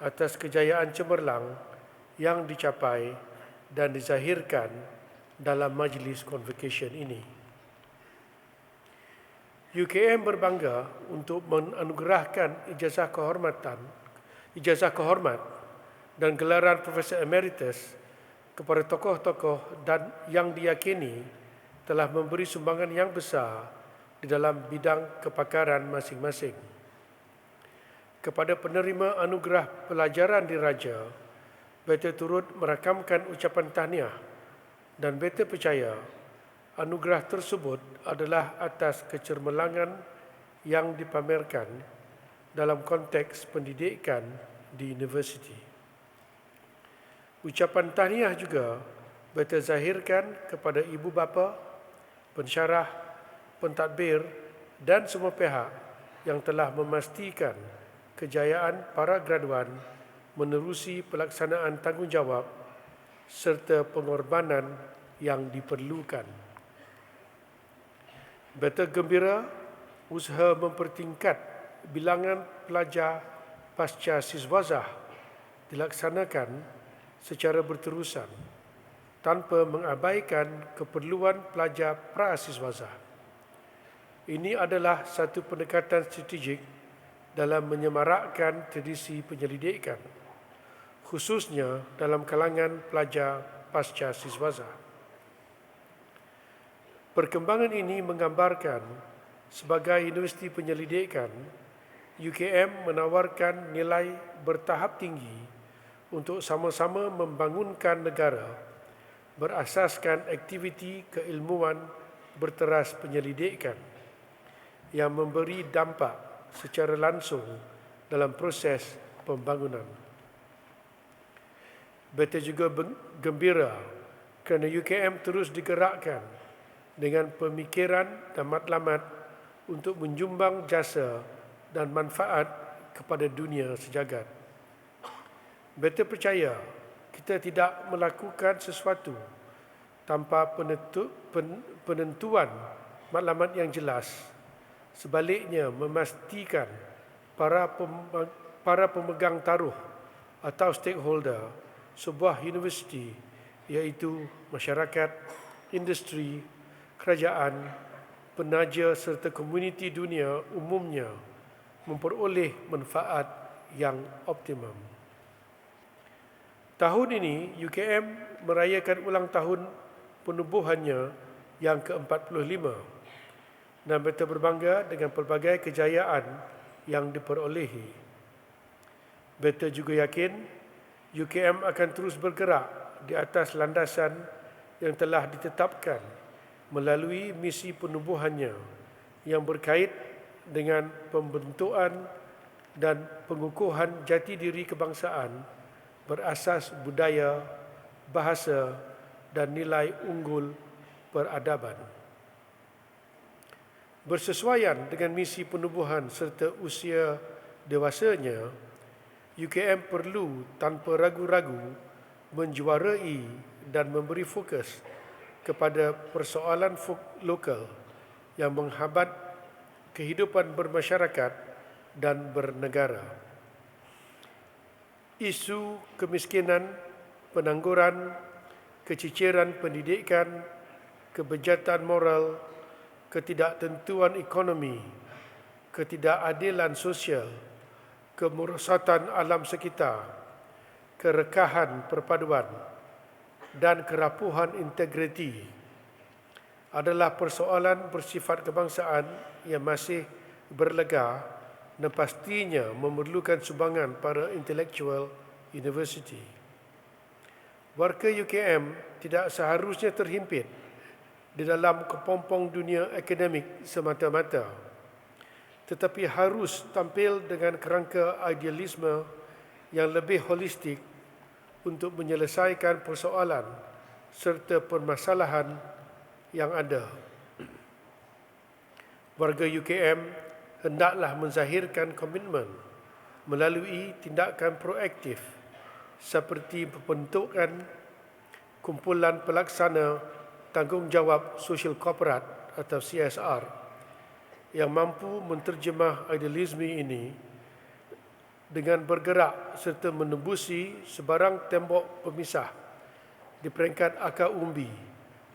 atas kejayaan cemerlang yang dicapai dan dizahirkan dalam majlis convocation ini. UKM berbangga untuk menganugerahkan ijazah kehormat dan gelaran Profesor Emeritus kepada tokoh-tokoh dan yang diyakini telah memberi sumbangan yang besar di dalam bidang kepakaran masing-masing. Kepada penerima anugerah pelajaran diraja, beta turut merakamkan ucapan tahniah dan beta percaya anugerah tersebut adalah atas kecermelangan yang dipamerkan dalam konteks pendidikan di universiti. Ucapan tahniah juga beta zahirkan kepada ibu bapa, pensyarah, pentadbir dan semua pihak yang telah memastikan kejayaan para graduan menerusi pelaksanaan tanggungjawab serta pengorbanan yang diperlukan. Betapa gembira usaha mempertingkat bilangan pelajar pasca siswazah dilaksanakan secara berterusan tanpa mengabaikan keperluan pelajar pra-siswazah. Ini adalah satu pendekatan strategik dalam menyemarakkan tradisi penyelidikan, khususnya dalam kalangan pelajar pasca siswazah. Perkembangan ini menggambarkan sebagai universiti penyelidikan, UKM menawarkan nilai bertahap tinggi untuk sama-sama membangunkan negara berasaskan aktiviti keilmuan berteras penyelidikan yang memberi dampak secara langsung dalam proses pembangunan. Beta juga gembira kerana UKM terus digerakkan dengan pemikiran dan matlamat untuk menjumbang jasa dan manfaat kepada dunia sejagat. Beta percaya kita tidak melakukan sesuatu tanpa penentuan maklumat yang jelas. Sebaliknya, memastikan para pemegang taruh atau stakeholder sebuah universiti, iaitu masyarakat, industri, kerajaan, penaja serta komuniti dunia umumnya memperoleh manfaat yang optimum. Tahun ini, UKM merayakan ulang tahun penubuhannya yang ke-45 dan beta berbangga dengan pelbagai kejayaan yang diperolehi. Beta juga yakin UKM akan terus bergerak di atas landasan yang telah ditetapkan melalui misi penubuhannya yang berkait dengan pembentukan dan pengukuhan jati diri kebangsaan berasas budaya, bahasa dan nilai unggul peradaban. Bersesuaian dengan misi penubuhan serta usia dewasanya, UKM perlu tanpa ragu-ragu menjuarai dan memberi fokus kepada persoalan lokal yang menghambat kehidupan bermasyarakat dan bernegara. Isu kemiskinan, pengangguran, keciciran pendidikan, kebejatan moral, ketidaktentuan ekonomi, ketidakadilan sosial, kemerosotan alam sekitar, kerekahan perpaduan dan kerapuhan integriti adalah persoalan bersifat kebangsaan yang masih berlega dan pastinya memerlukan sumbangan para intelektual universiti. Warga UKM tidak seharusnya terhimpit di dalam kepompong dunia akademik semata-mata, tetapi harus tampil dengan kerangka idealisme yang lebih holistik untuk menyelesaikan persoalan serta permasalahan yang ada. Warga UKM hendaklah menzahirkan komitmen melalui tindakan proaktif seperti pembentukan kumpulan pelaksana tanggungjawab sosial korporat atau CSR yang mampu menterjemah idealisme ini dengan bergerak serta menembusi sebarang tembok pemisah di peringkat akar umbi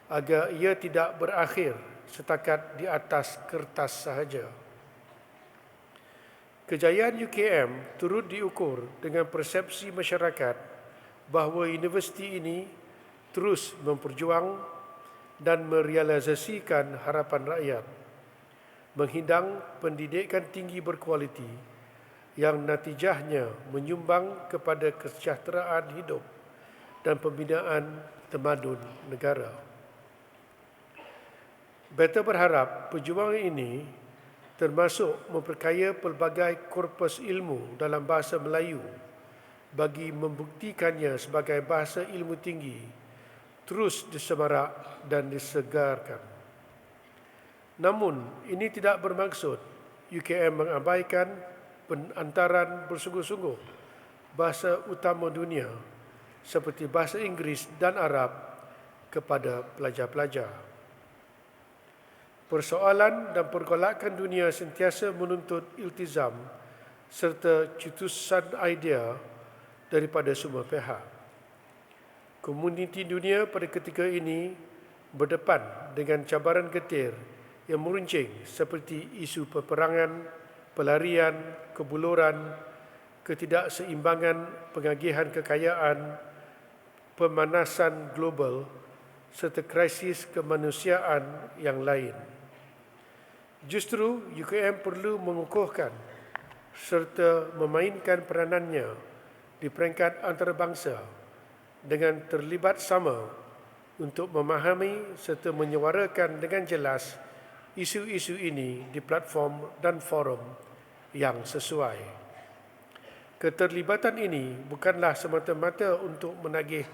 agar ia tidak berakhir setakat di atas kertas sahaja. Kejayaan UKM turut diukur dengan persepsi masyarakat bahawa universiti ini terus memperjuang dan merealisasikan harapan rakyat, menghidang pendidikan tinggi berkualiti yang natijahnya menyumbang kepada kesejahteraan hidup dan pembinaan tamadun negara. Beta berharap perjuangan ini termasuk memperkaya pelbagai korpus ilmu dalam bahasa Melayu bagi membuktikannya sebagai bahasa ilmu tinggi terus disemarak dan disegarkan. Namun, ini tidak bermaksud UKM mengabaikan penantaran bersungguh-sungguh bahasa utama dunia seperti bahasa Inggeris dan Arab kepada pelajar-pelajar. Persoalan dan pergolakan dunia sentiasa menuntut iltizam serta cetusan idea daripada semua pihak. Komuniti dunia pada ketika ini berdepan dengan cabaran getir yang meruncing seperti isu peperangan, pelarian, kebuluran, ketidakseimbangan pengagihan kekayaan, pemanasan global serta krisis kemanusiaan yang lain. Justru UKM perlu mengukuhkan serta memainkan peranannya di peringkat antarabangsa dengan terlibat sama untuk memahami serta menyuarakan dengan jelas isu-isu ini di platform dan forum yang sesuai. Keterlibatan ini bukanlah semata-mata untuk menagih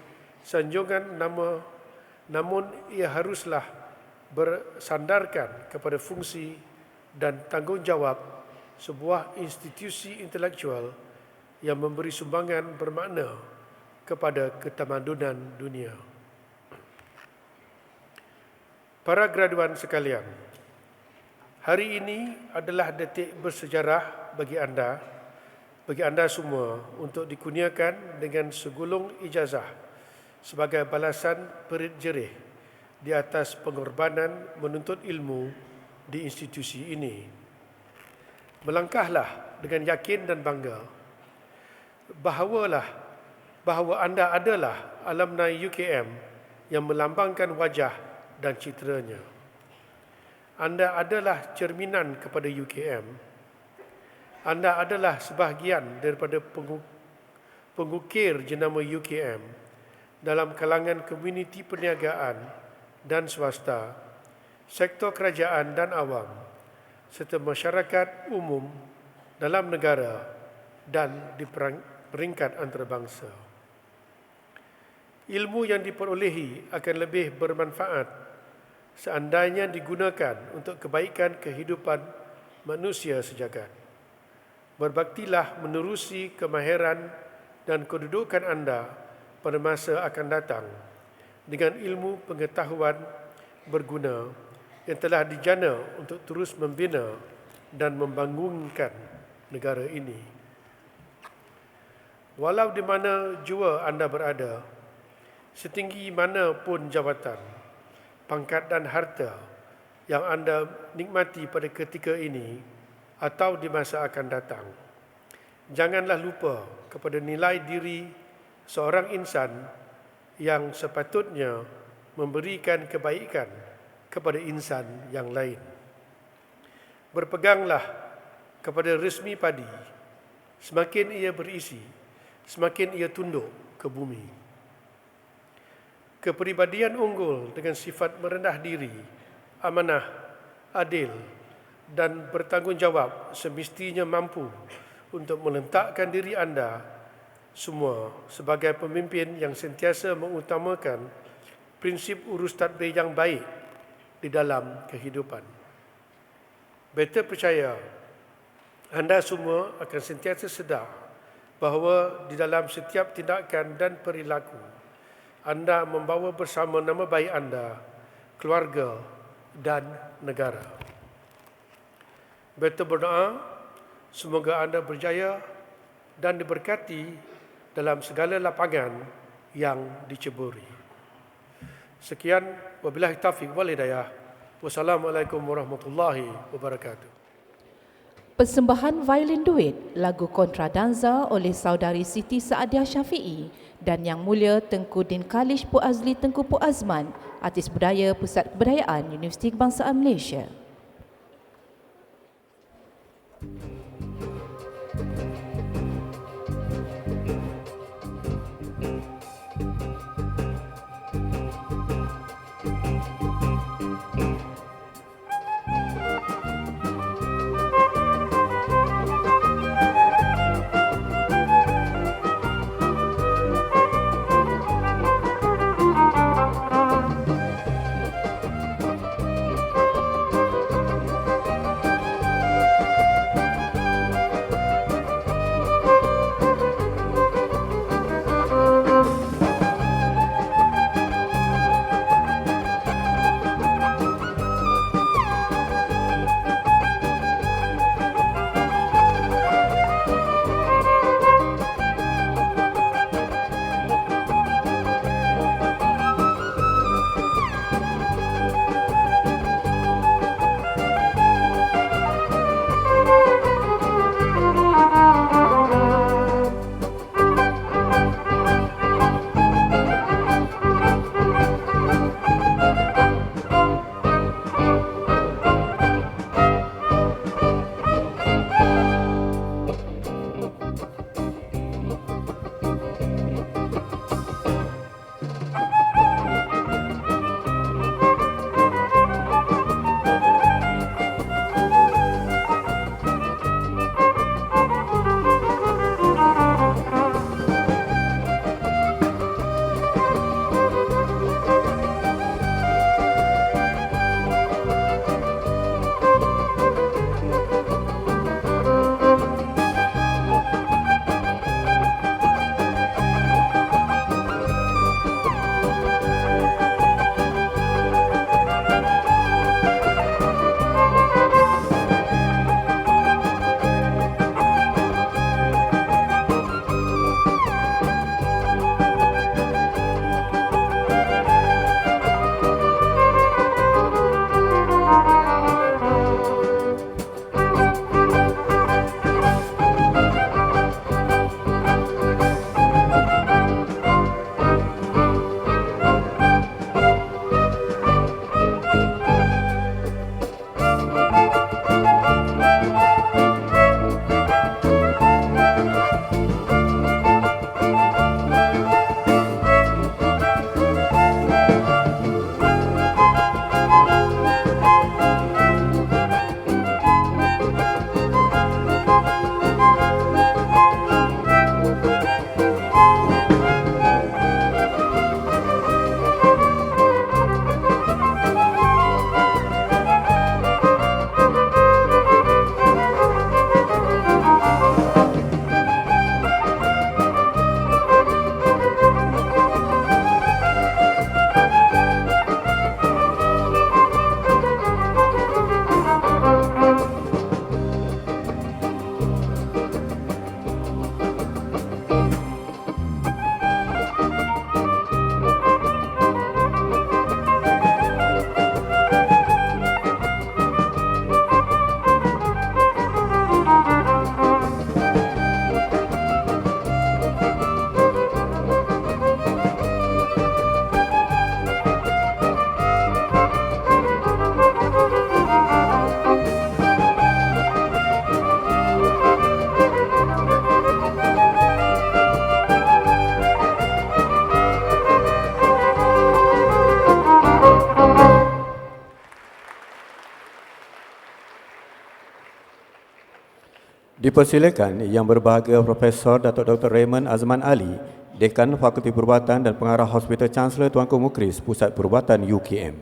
sanjungan nama, namun ia haruslah bersandarkan kepada fungsi dan tanggungjawab sebuah institusi intelektual yang memberi sumbangan bermakna kepada ketamadunan dunia. Para graduan sekalian, hari ini adalah detik bersejarah bagi anda semua untuk dikurniakan dengan segulung ijazah sebagai balasan perit jerih di atas pengorbanan menuntut ilmu di institusi ini. Melangkahlah dengan yakin dan bangga bahawa anda adalah alumni UKM yang melambangkan wajah dan citranya. Anda adalah cerminan kepada UKM. Anda adalah sebahagian daripada pengukir jenama UKM dalam kalangan komuniti perniagaan dan swasta, sektor kerajaan dan awam, serta masyarakat umum dalam negara dan di peringkat antarabangsa. Ilmu yang diperolehi akan lebih bermanfaat seandainya digunakan untuk kebaikan kehidupan manusia sejagat. Berbaktilah menerusi kemahiran dan kedudukan anda pada masa akan datang dengan ilmu pengetahuan berguna yang telah dijana untuk terus membina dan membangunkan negara ini. Walau di mana jua anda berada, setinggi mana pun jawatan, pangkat dan harta yang anda nikmati pada ketika ini atau di masa akan datang, janganlah lupa kepada nilai diri seorang insan yang sepatutnya memberikan kebaikan kepada insan yang lain. Berpeganglah kepada resmi padi, semakin ia berisi, semakin ia tunduk ke bumi. Kepribadian unggul dengan sifat merendah diri, amanah, adil dan bertanggungjawab semestinya mampu untuk meletakkan diri anda semua sebagai pemimpin yang sentiasa mengutamakan prinsip urus tadbir yang baik di dalam kehidupan. Beta percaya anda semua akan sentiasa sedar bahawa di dalam setiap tindakan dan perilaku anda membawa bersama nama baik anda, keluarga dan negara. Beta berdoa semoga anda berjaya dan diberkati dalam segala lapangan yang diceburi. Sekian, wabillahi taufiq wal hidayah. Wassalamualaikum warahmatullahi wabarakatuh. Persembahan violin duet lagu Kontradanza oleh saudari Siti Saadiah Syafi'i dan Yang Mulia Tengku Din Khalij Puan Azli Tengku Puan Azman, Artis Budaya Pusat Kebudayaan Universiti Kebangsaan Malaysia. Dipersilakan Yang Berbahagia Profesor Datuk Dr. Raymond Azman Ali, Dekan Fakulti Perubatan dan Pengarah Hospital Chancellor Tuanku Mukris, Pusat Perubatan UKM.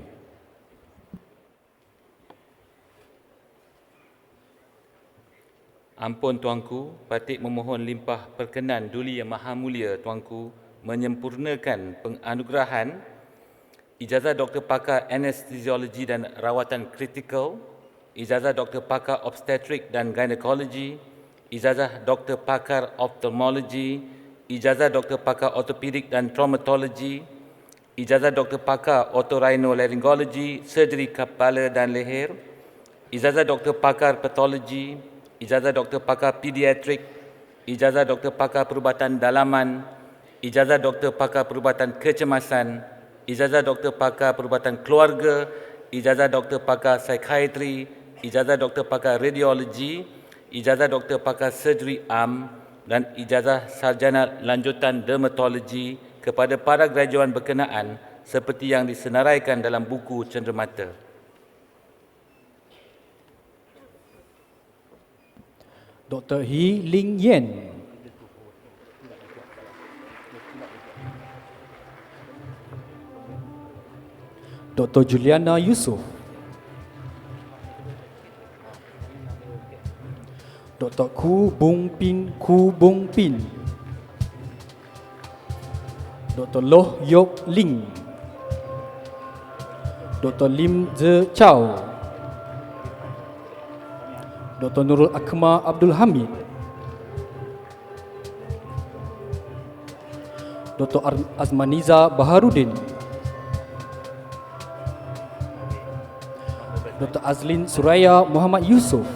Ampun Tuanku, Patik memohon limpah perkenan Duli Yang Maha Mulia Tuanku menyempurnakan penganugerahan ijazah Doktor Pakar Anestesiologi dan Rawatan Kritikal, ijazah Doktor Pakar Obstetrik dan Gynecology, ijazah Doktor Pakar Ophthalmology, ijazah Doktor Pakar Ortopedik dan Traumatology, ijazah Doktor Pakar Otorhinolaryngology, Surgery Kepala dan Leher, ijazah Doktor Pakar Pathology, ijazah Doktor Pakar Pediatrik, ijazah Doktor Pakar Perubatan Dalaman, ijazah Doktor Pakar Perubatan Kecemasan, ijazah Doktor Pakar Perubatan Keluarga, ijazah Doktor Pakar Psikiatri, ijazah Doktor Pakar Radiologi, ijazah Doktor Pakar Surgery Arm dan ijazah Sarjana Lanjutan Dermatologi kepada para graduan berkenaan seperti yang disenaraikan dalam buku cenderamata. Dr. He Ling Yen, Dr. Juliana Yusof, Dr. Ku Bung Pin, Dr. Loh Yok Ling, Dr. Lim Ze Chow, Dr. Nurul Akmal Abdul Hamid, Dr. Azmaniza Baharudin, Dr. Azlin Suraya Muhammad Yusof,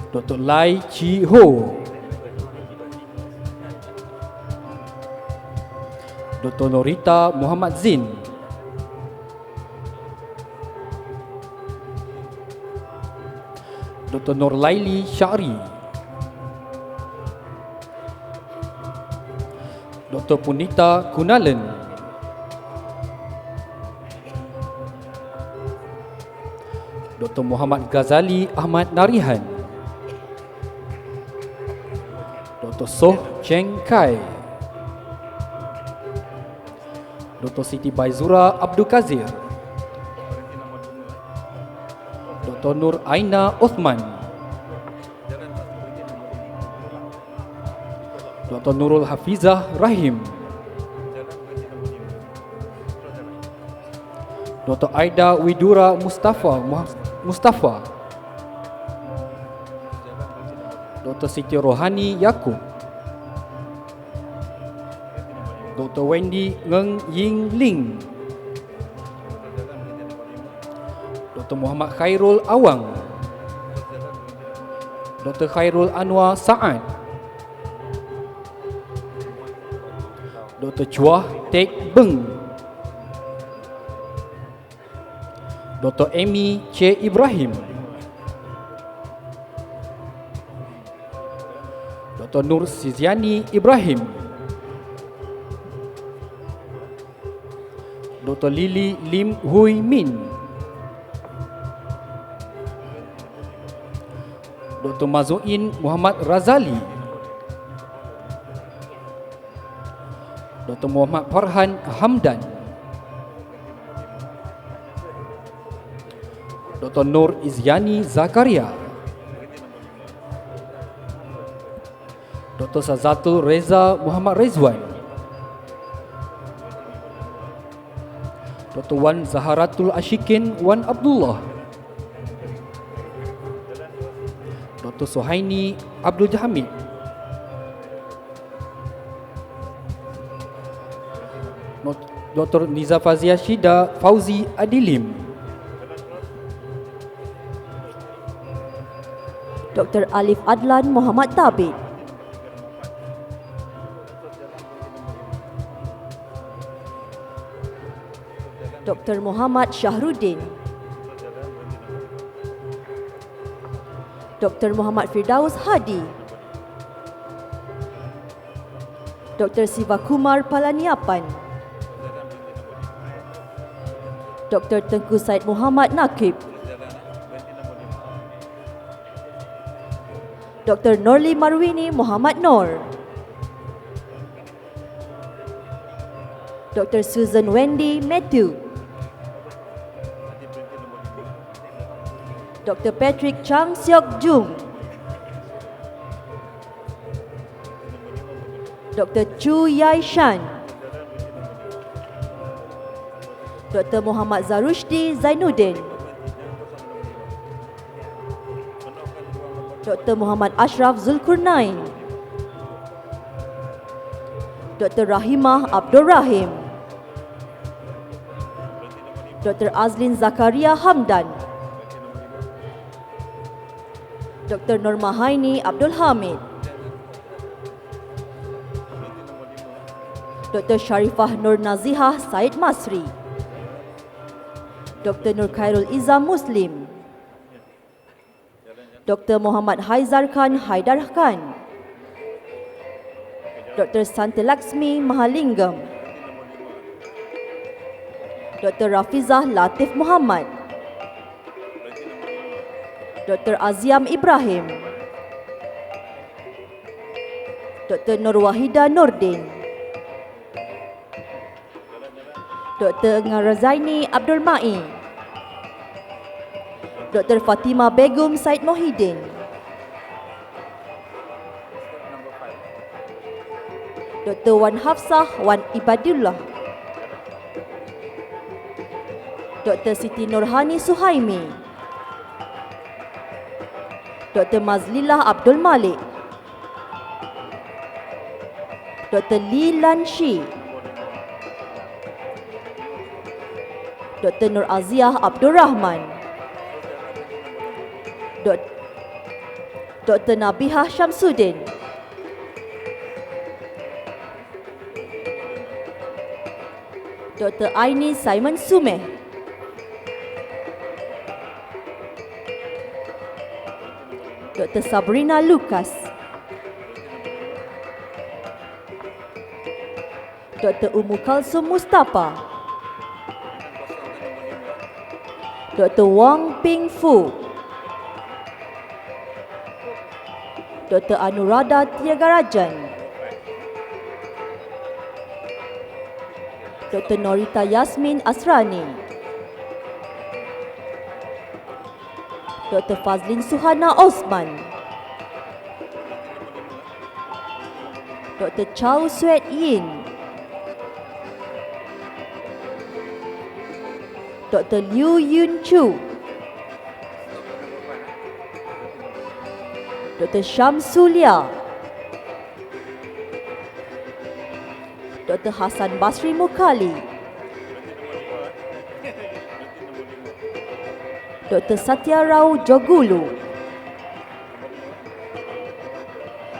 Dr. Lai Chi Ho, Dr. Norita Muhammad Zin, Dr. Nurlaili Syari, Dr. Punita Kunalan, Dr. Muhammad Ghazali Ahmad Narihan, Dr. Soh Cheng Kai, Dr. Siti Baizura Abdul Kazir, Dr. Nur Aina Osman, Dr. Nurul Hafizah Rahim, Dr. Aida Widura Mustafa, Dr. Siti Rohani Yaakob, Dr. Wendy Ngeng Ying Ling, Dr. Muhammad Khairul Awang, Dr. Khairul Anwar Saad, Dr. Chua Tek Beng, Dr. Amy C. Ibrahim, Dr. Nur Siziani Ibrahim, Dr. Lili Lim Hui Min, Dr. Mazuin Muhammad Razali, Dr. Muhammad Farhan Hamdan, Dr. Nur Izyani Zakaria, Dr. Sazatul Reza Muhammad Rezwan, Dr. Wan Zaharatul Ashikin Wan Abdullah, Dr. Suhaini Abdul Hamid, Dr. Niza Fazia Shida Fauzi Adilim, Dr. Alif Adlan Muhammad Tabit, Dr. Muhammad Syahruddin, Dr. Muhammad Firdaus Hadi, Dr. Sivakumar Palaniapan, Dr. Tengku Said Muhammad Nakib, Dr. Norli Marwini Muhammad Noor, Dr. Susan Wendy Matthew, Dr. Patrick Chang Seok Jung, Dr. Chu Yai Shan, Dr. Muhammad Zarushdi Zainuddin, Dr. Muhammad Ashraf Zulkarnain, Dr. Rahimah Abdul Rahim, Dr. Azlin Zakaria Hamdan, Dr. Nurmahaini Abdul Hamid, Dr. Sharifah Nur Nazihah Said Masri, Dr. Nur Khairul Izam Muslim, Dr. Muhammad Haizar Khan Haidar Khan, Dr. Santalaxmi Mahalingam, Dr. Rafizah Latif Muhammad, Dr. Aziam Ibrahim, Dr. Nur Wahida Nordin, Dr. Ngarazaini Abdul Mai, Dr. Fatimah Begum Said Mohidin, Dr. Wan Hafsah Wan Ibadullah, Dr. Siti Nurhani Suhaimi, Dr. Mazlilah Abdul Malik, Dr. Lee Lan Shi, Dr. Nur Aziah Abdul Rahman, Dr. Nabihah Syamsuddin, Dr. Aini Simon Sumeh, Dr. Sabrina Lucas, Dr. Umu Kalsum Mustafa, Dr. Wong Ping Fu, Dr. Anuradha Tiagarajan, Dr. Norita Yasmin Asrani, Dr. Fazlin Suhana Osman, Dr. Chow Suet Yin, Dr. Liu Yun Chu, Dr. Syamsulia, Dr. Hasan Basri Mukhali, Dr. Satya Rao Jogulu,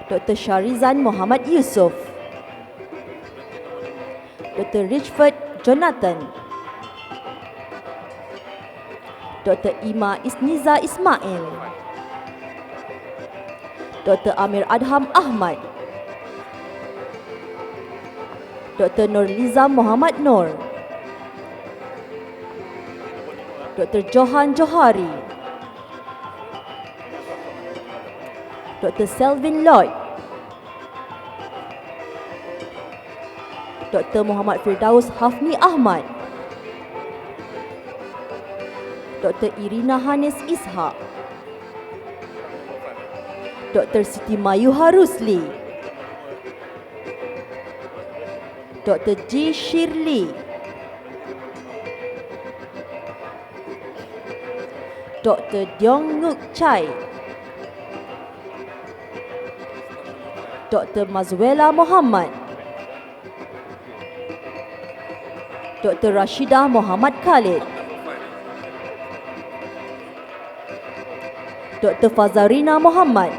Dr. Sharizan Muhammad Yusof, Dr. Richford Jonathan, Dr. Ima Isniza Ismail, Dr. Amir Adham Ahmad, Dr. Nurliza Muhammad Noor, Dr. Johan Johari, Dr. Selvin Lloyd, Dr. Muhammad Firdaus Hafni Ahmad, Dr. Irina Hanis Ishak, Dr. Siti Mayuha Rusli, Dr. G. Shirley, Dr. Deong Nguk Chai, Dr. Mazwela Muhammad, Dr. Rashidah Muhammad Khalid, Dr. Fazarina Muhammad,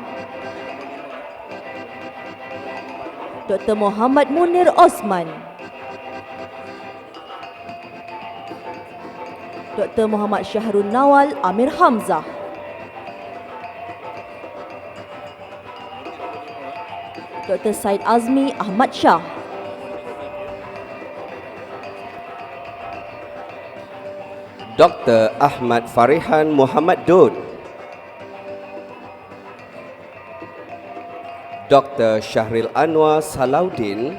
Dr. Muhammad Munir Osman, Dr. Muhammad Syahrul Nawal Amir Hamzah, Dr. Said Azmi Ahmad Shah, Dr. Ahmad Farihan Muhammad Dod, Dr. Syahril Anwar Salaudin,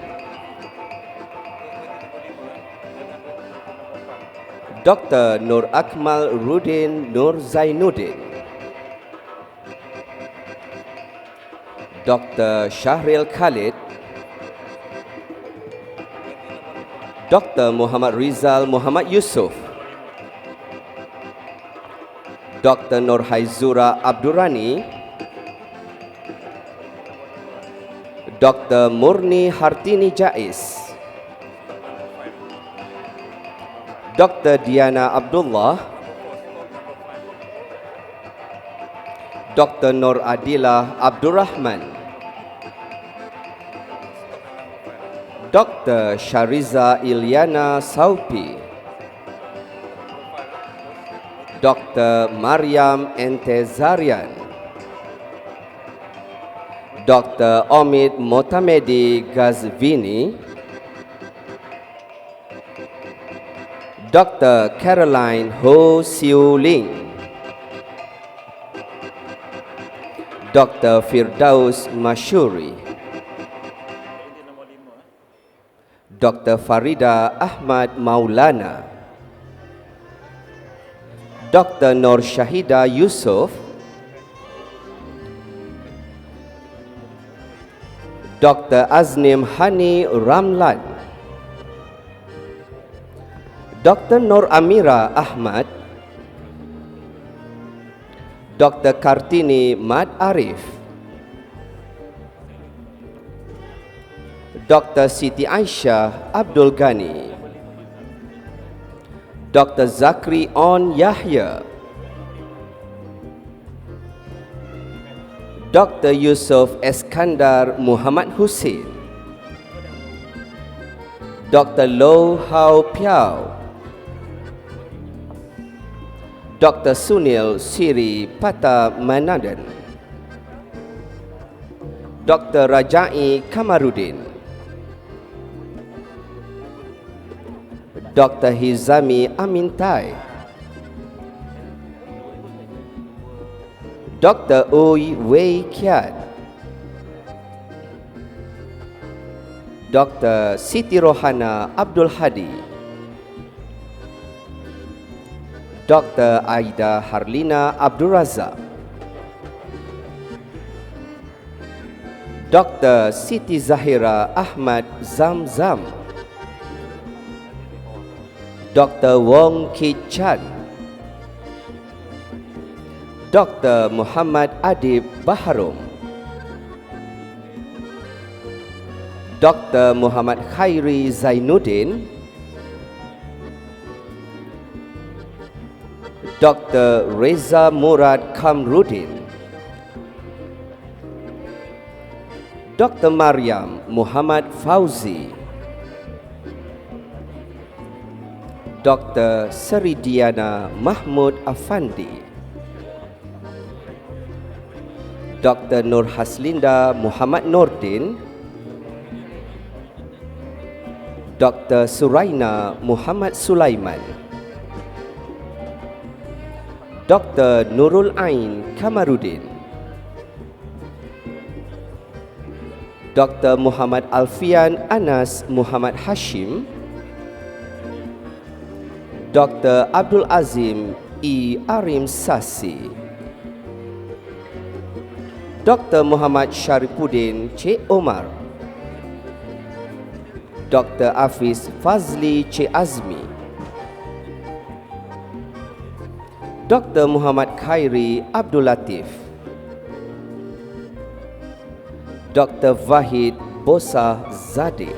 Dr. Nur Akmal Rudin Nur Zainuddin, Dr. Syahril Khalid, Dr. Muhammad Rizal Muhammad Yusof, Dr. Nur Haizura Abdurrani, Dr. Murni Hartini Jais, Dr. Diana Abdullah, Dr. Nur Adilah Abdul Rahman, Dr. Shariza Ilyana Saupi, Dr. Maryam Entezarian, Dr. Omid Motamedi Gazvini, Dr. Caroline Ho Siu Ling, Dr. Firdaus Masyuri, Dr. Farida Ahmad Maulana, Dr. Nur Syahida Yusof, Dr. Aznim Hani Ramlan, Dr. Nur Amira Ahmad, Dr. Kartini Mad Arif, Dr. Siti Aisyah Abdul Ghani, Dr. Zakri On Yahya, Dr. Yusuf Eskandar Muhammad Hussein, Dr. Low Hao Piao, Dr. Sunil Siri Pata Manadan, Dr. Rajai Kamarudin, Dr. Hizami Amintai, Dr. Ui Wei Kiat, Dr. Siti Rohana Abdul Hadi, Dr. Aida Harlina Abdul Razak, Dr. Siti Zahira Ahmad Zamzam, Dr. Wong Kit Chan, Dr. Muhammad Adib Baharum, Dr. Muhammad Khairi Zainuddin, Dr. Reza Murad Kamrudin, Dr. Maryam Muhammad Fauzi, Dr. Seridiana Mahmud Afandi, Dr. Nur Haslinda Muhammad Nordin, Dr. Suraina Muhammad Sulaiman, Dr. Nurul Ain Kamarudin, Dr. Muhammad Alfian Anas Muhammad Hashim, Dr. Abdul Azim E. Arim Sasi, Dr. Muhammad Syarifuddin C. Omar, Dr. Hafiz Fazli C. Azmi, Dr. Muhammad Khairi Abdul Latif, Dr. Wahid Bosah Zadeh,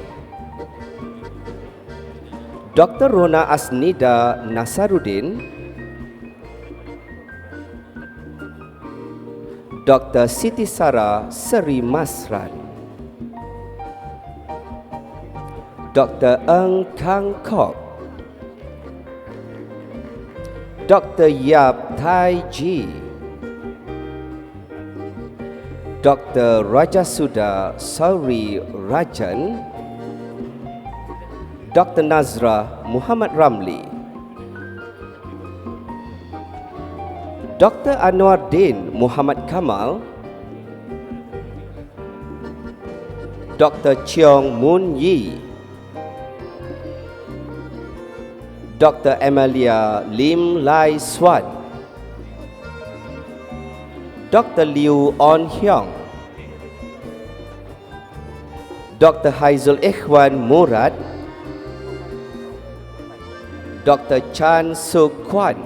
Dr. Rona Asnida Nasaruddin, Dr. Siti Sarah Seri Masran, Dr. Eng Kang Kok, Dr. Yap Tai Ji, Dr. Rajasuda Sauri Rajan, Dr. Nazra Muhammad Ramli, Dr. Anwar Din Muhammad Kamal, Dr. Cheong Moon Yi, Dr. Emilia Lim Lai Swan, Dr. Liu On Hyong, Dr. Haizul Ikhwan Murad, Dr. Chan Suk Kwan,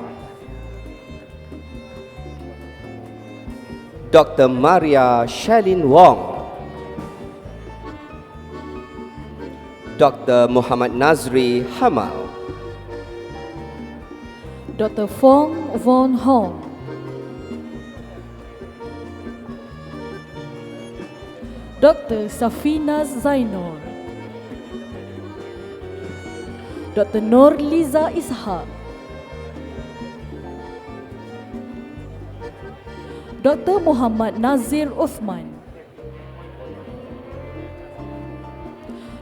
Dr. Maria Shalin Wong, Dr. Muhammad Nazri Hamal, Dr. Fong Von Hong, Dr. Safina Zainur, Dr. Nur Liza Ishak, Dr. Muhammad Nazir Uthman,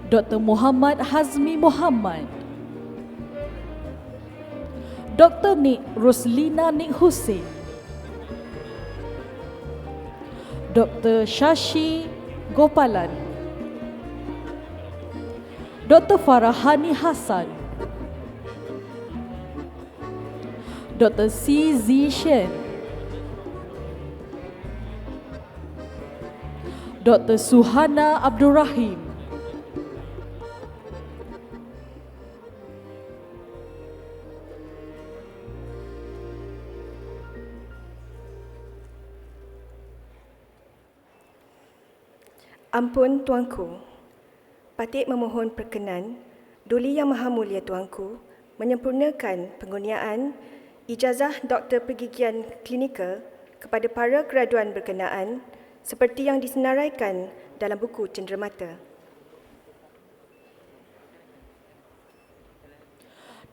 Dr. Muhammad Hazmi Muhammad, Dr. Nik Roslina Nik Hussein, Dr. Shashi Gopalan, Dr. Farahani Hassan, Dr. C. Z. Shen, Dr. Suhana Abdul Rahim, Ampun Tuanku, Patik memohon perkenan Duli Yang Maha Mulia Tuanku menyempurnakan pengurniaan ijazah Doktor Pergigian Klinikal kepada para graduan berkenaan seperti yang disenaraikan dalam buku cenderamata.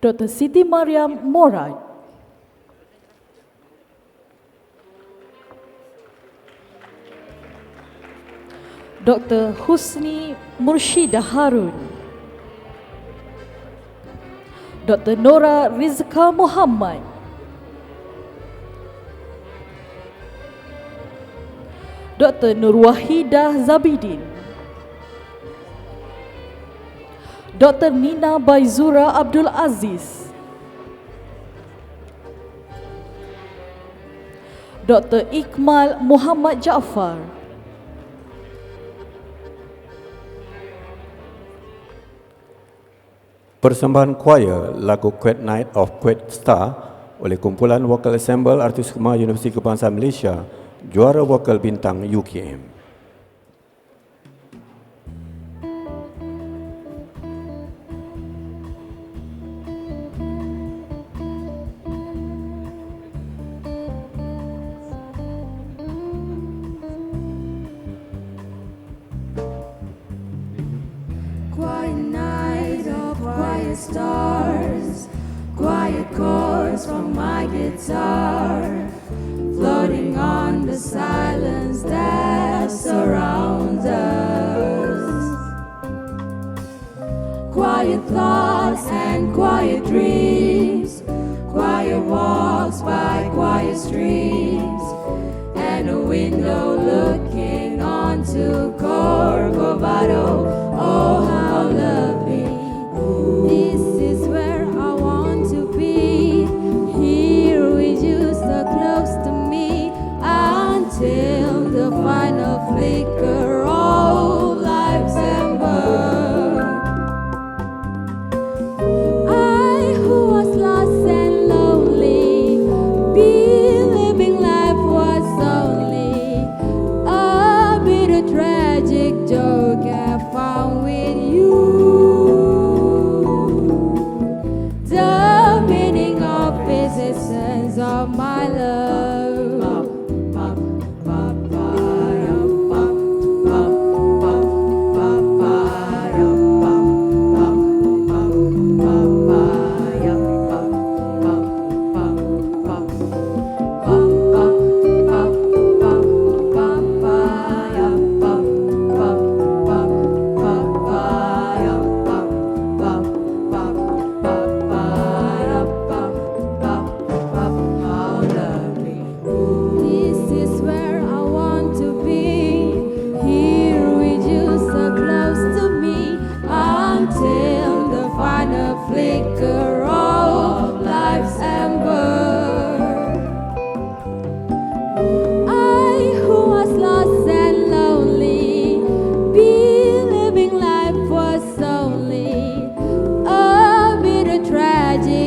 Dr. Siti Mariam Morad, Dr. Husni Murshidah Harun, Dr. Nora Rizka Muhammad, Dr. Nur Wahidah Zabidin, Dr. Nina Baizura Abdul Aziz, Dr. Ikmal Muhammad Jaafar, Persembahan choir lagu Kuwait Night of Kuwait Star oleh kumpulan Vocal Ensemble Artis Kumar Universiti Kebangsaan Malaysia, juara vokal bintang UKM. Quiet night of quiet stars, quiet chords from my guitar, floating on the silence that surrounds us. Quiet thoughts and quiet dreams, quiet walks by quiet streets, and a window looking onto Corcovado. Oh, how lovely. This is where I want to be. Here with you so close to me, until the final flicker of life's ember. I who was lost and lonely, believing life was only a bit of tragic joke I found with you. The meaning of existence of my love. How lovely.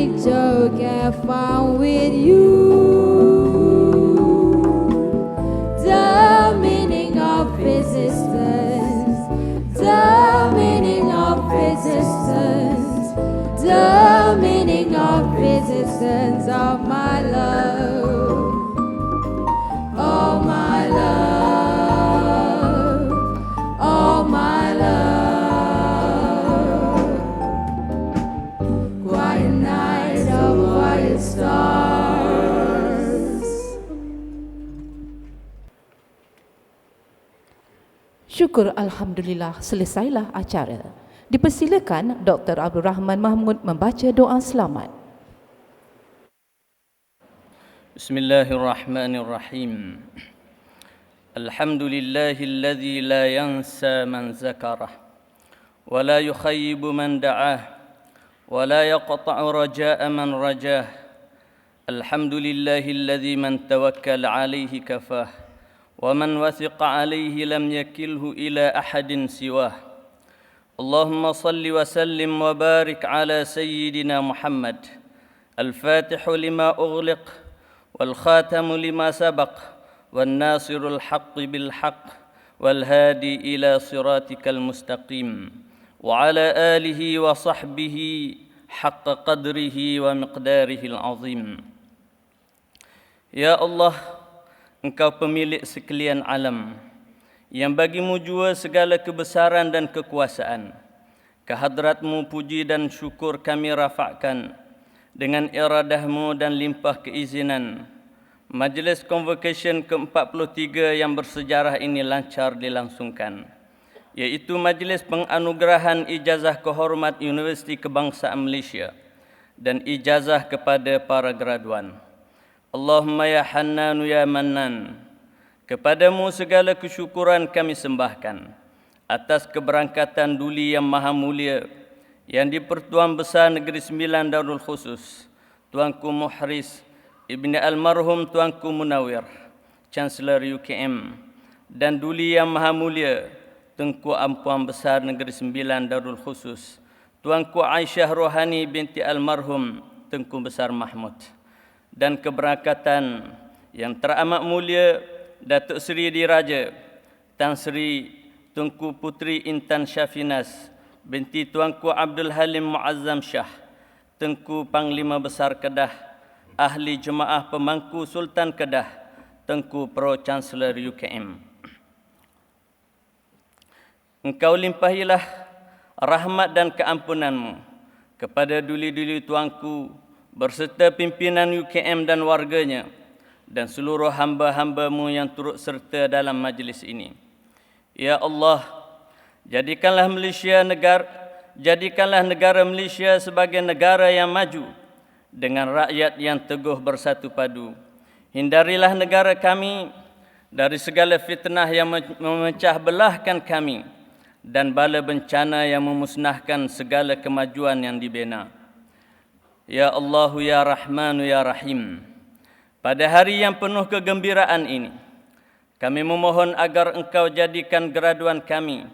make joke, have fun with you. The meaning of existence, the meaning of existence, the meaning of existence of my love, oh my love, oh my love. Quiet night of quiet stars. Syukur Alhamdulillah, selesailah acara. Dipersilakan Dr. Abdul Rahman Mahmud membaca doa selamat. Bismillahirrahmanirrahim. Alhamdulillahilladzi la yansa man zakarah wa la yukhayyibu man da'ah wa la yaqta'u raja'a man rajah. Alhamdulillahilladzi man tawakkal 'alaihi kafah wa man wathiqa 'alaihi lam yakilhu ila ahadin siwah. Allahumma salli wa sallim wa barik ala sayyidina Muhammad al-fatihu lima ughliq والخاتم لما سبق والناصر الحق بالحق والهادي إلى صراطك المستقيم وعلى آله وصحبه حق قدره ومقداره العظيم. Ya Allah, Engkau pemilik sekalian alam yang bagimu jua segala kebesaran dan kekuasaan. Kehadratmu puji dan syukur kami rafakkan dengan iradahmu dan limpah keizinan. Majlis Convocation ke-43 yang bersejarah ini lancar dilangsungkan, iaitu Majlis Penganugerahan Ijazah Kehormat Universiti Kebangsaan Malaysia dan ijazah kepada para graduan. Allahumma ya Hannanu ya Mannan, kepadamu segala kesyukuran kami sembahkan atas keberangkatan Duli yang Maha Mulia yang di-Pertuan Besar Negeri Sembilan Darul Khusus, Tuanku Muhriz Ibni Almarhum Tuanku Munawir, Chancellor UKM, dan Duli yang Maha Mulia Tengku Ampuan Besar Negeri Sembilan Darul Khusus, Tuanku Aisyah Rohani binti Almarhum Tengku Besar Mahmud, dan keberangkatan yang teramat mulia Datuk Seri Diraja Tan Sri Tengku Putri Intan Syafinas binti Tuanku Abdul Halim Muazzam Shah, Tengku Panglima Besar Kedah, Ahli Jemaah Pemangku Sultan Kedah, Tengku Pro Chancellor UKM. Engkau limpahilah rahmat dan keampunanmu kepada duli-duli tuanku berserta pimpinan UKM dan warganya dan seluruh hamba-hambamu yang turut serta dalam majlis ini. Ya Allah, jadikanlah negara Malaysia sebagai negara yang maju dengan rakyat yang teguh bersatu padu. Hindarilah negara kami dari segala fitnah yang memecah belahkan kami dan bala bencana yang memusnahkan segala kemajuan yang dibina. Ya Allah, ya Rahman, ya Rahim, pada hari yang penuh kegembiraan ini, kami memohon agar Engkau jadikan graduan kami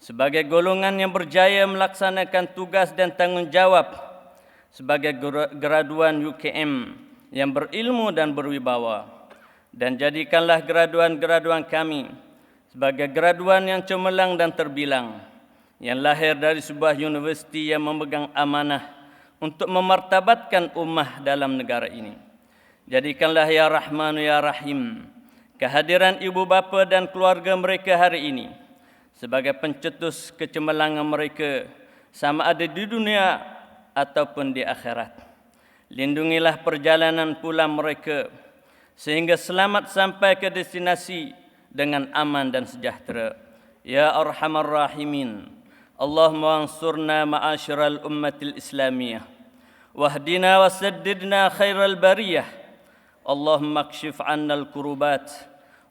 sebagai golongan yang berjaya melaksanakan tugas dan tanggungjawab sebagai graduan UKM yang berilmu dan berwibawa, dan jadikanlah graduan-graduan kami sebagai graduan yang cemerlang dan terbilang, yang lahir dari sebuah universiti yang memegang amanah untuk memartabatkan ummah dalam negara ini. Jadikanlah ya Rahman ya Rahim kehadiran ibu bapa dan keluarga mereka hari ini sebagai pencetus kecemerlangan mereka sama ada di dunia ataupun di akhirat. Lindungilah perjalanan pulang mereka sehingga selamat sampai ke destinasi dengan aman dan sejahtera. Ya Arhamar Rahimin, Allahumma ansurna ma'asyiral ummatil islamiyah, wahdina wasaddidna khairal bariyah. Allahumma kshif 'anna al-kurubat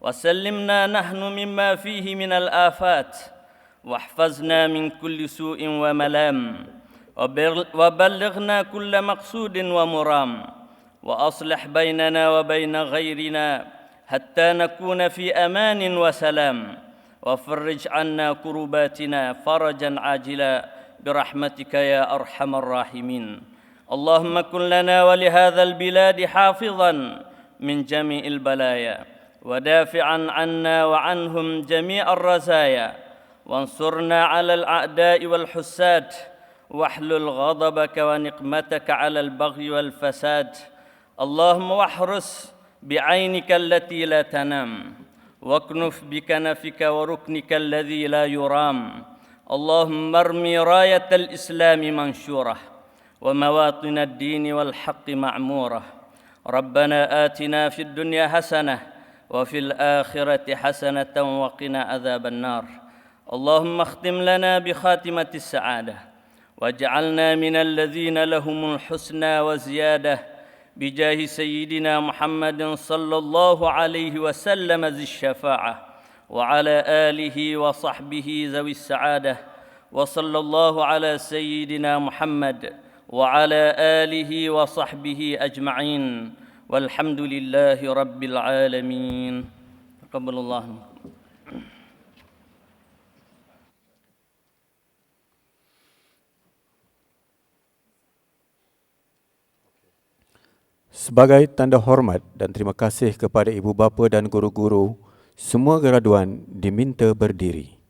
wa sallimna nahnu mimma fihi min al-afat wahfazna min kulli su'in wa malam wa ballighna kulla maqsudin wa muram wa aslih bainana wa baina ghairina hatta nakuna fi amanin wa salam wa farrij 'anna kurubatina farajan ajila birahmatika ya arhamar rahimin. اللهم كن لنا ولهذا البلاد حافظا من جميع البلايا ودافعا عنا وعنهم جميع الرزايا وانصرنا على الأعداء والحساد واحلل غضبك ونقمتك على البغي والفساد اللهم واحرس بعينك التي لا تنام واكنف بكنفك وركنك الذي لا يرام اللهم ارمي راية الإسلام منشورة ومواطن الدين والحق معمورة ربنا آتنا في الدنيا حسنة وفي الآخرة حسنة وقنا عذاب النار اللهم اختم لنا بخاتمة السعادة واجعلنا من الذين لهم الحسنى وزيادة بجاه سيدنا محمد صلى الله عليه وسلم ذي الشفاعة وعلى آله وصحبه ذوي السعادة وصلى الله على سيدنا محمد وعلى آله وصحبه أجمعين والحمد لله رب العالمين تقبل الله منكم. Sebagai tanda hormat dan terima kasih kepada ibu bapa dan guru-guru, semua graduan diminta berdiri.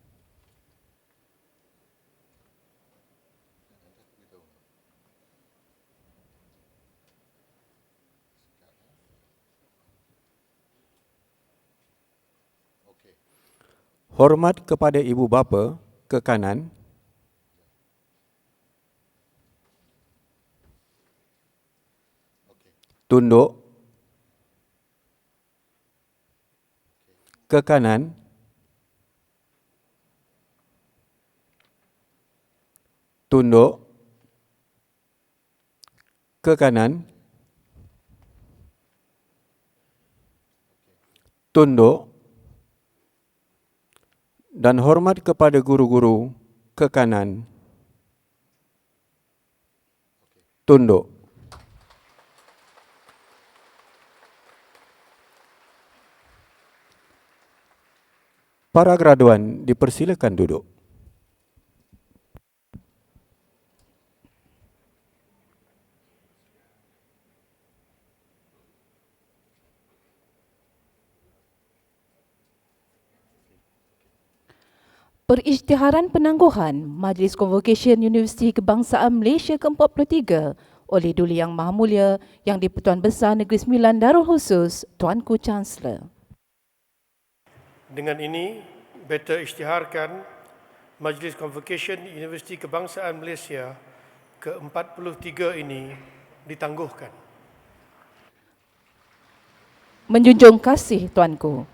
Hormat kepada ibu bapa ke kanan. Tunduk ke kanan. Tunduk ke kanan. Tunduk. Dan hormat kepada guru-guru ke kanan. Tunduk. Para graduan dipersilakan duduk. Perisytiharan penangguhan Majlis Convocation Universiti Kebangsaan Malaysia ke-43 oleh Duli Yang Maha Mulia Yang di-Pertuan Besar Negeri Sembilan Darul Khusus Tuanku Chancellor. Dengan ini, beta isytiharkan Majlis Convocation Universiti Kebangsaan Malaysia ke-43 ini ditangguhkan. Menjunjung kasih Tuanku.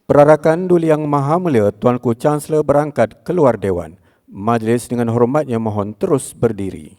Perarakan Duli Yang Maha Mulia Tuanku Chancellor berangkat keluar Dewan. Majlis dengan hormatnya mohon terus berdiri.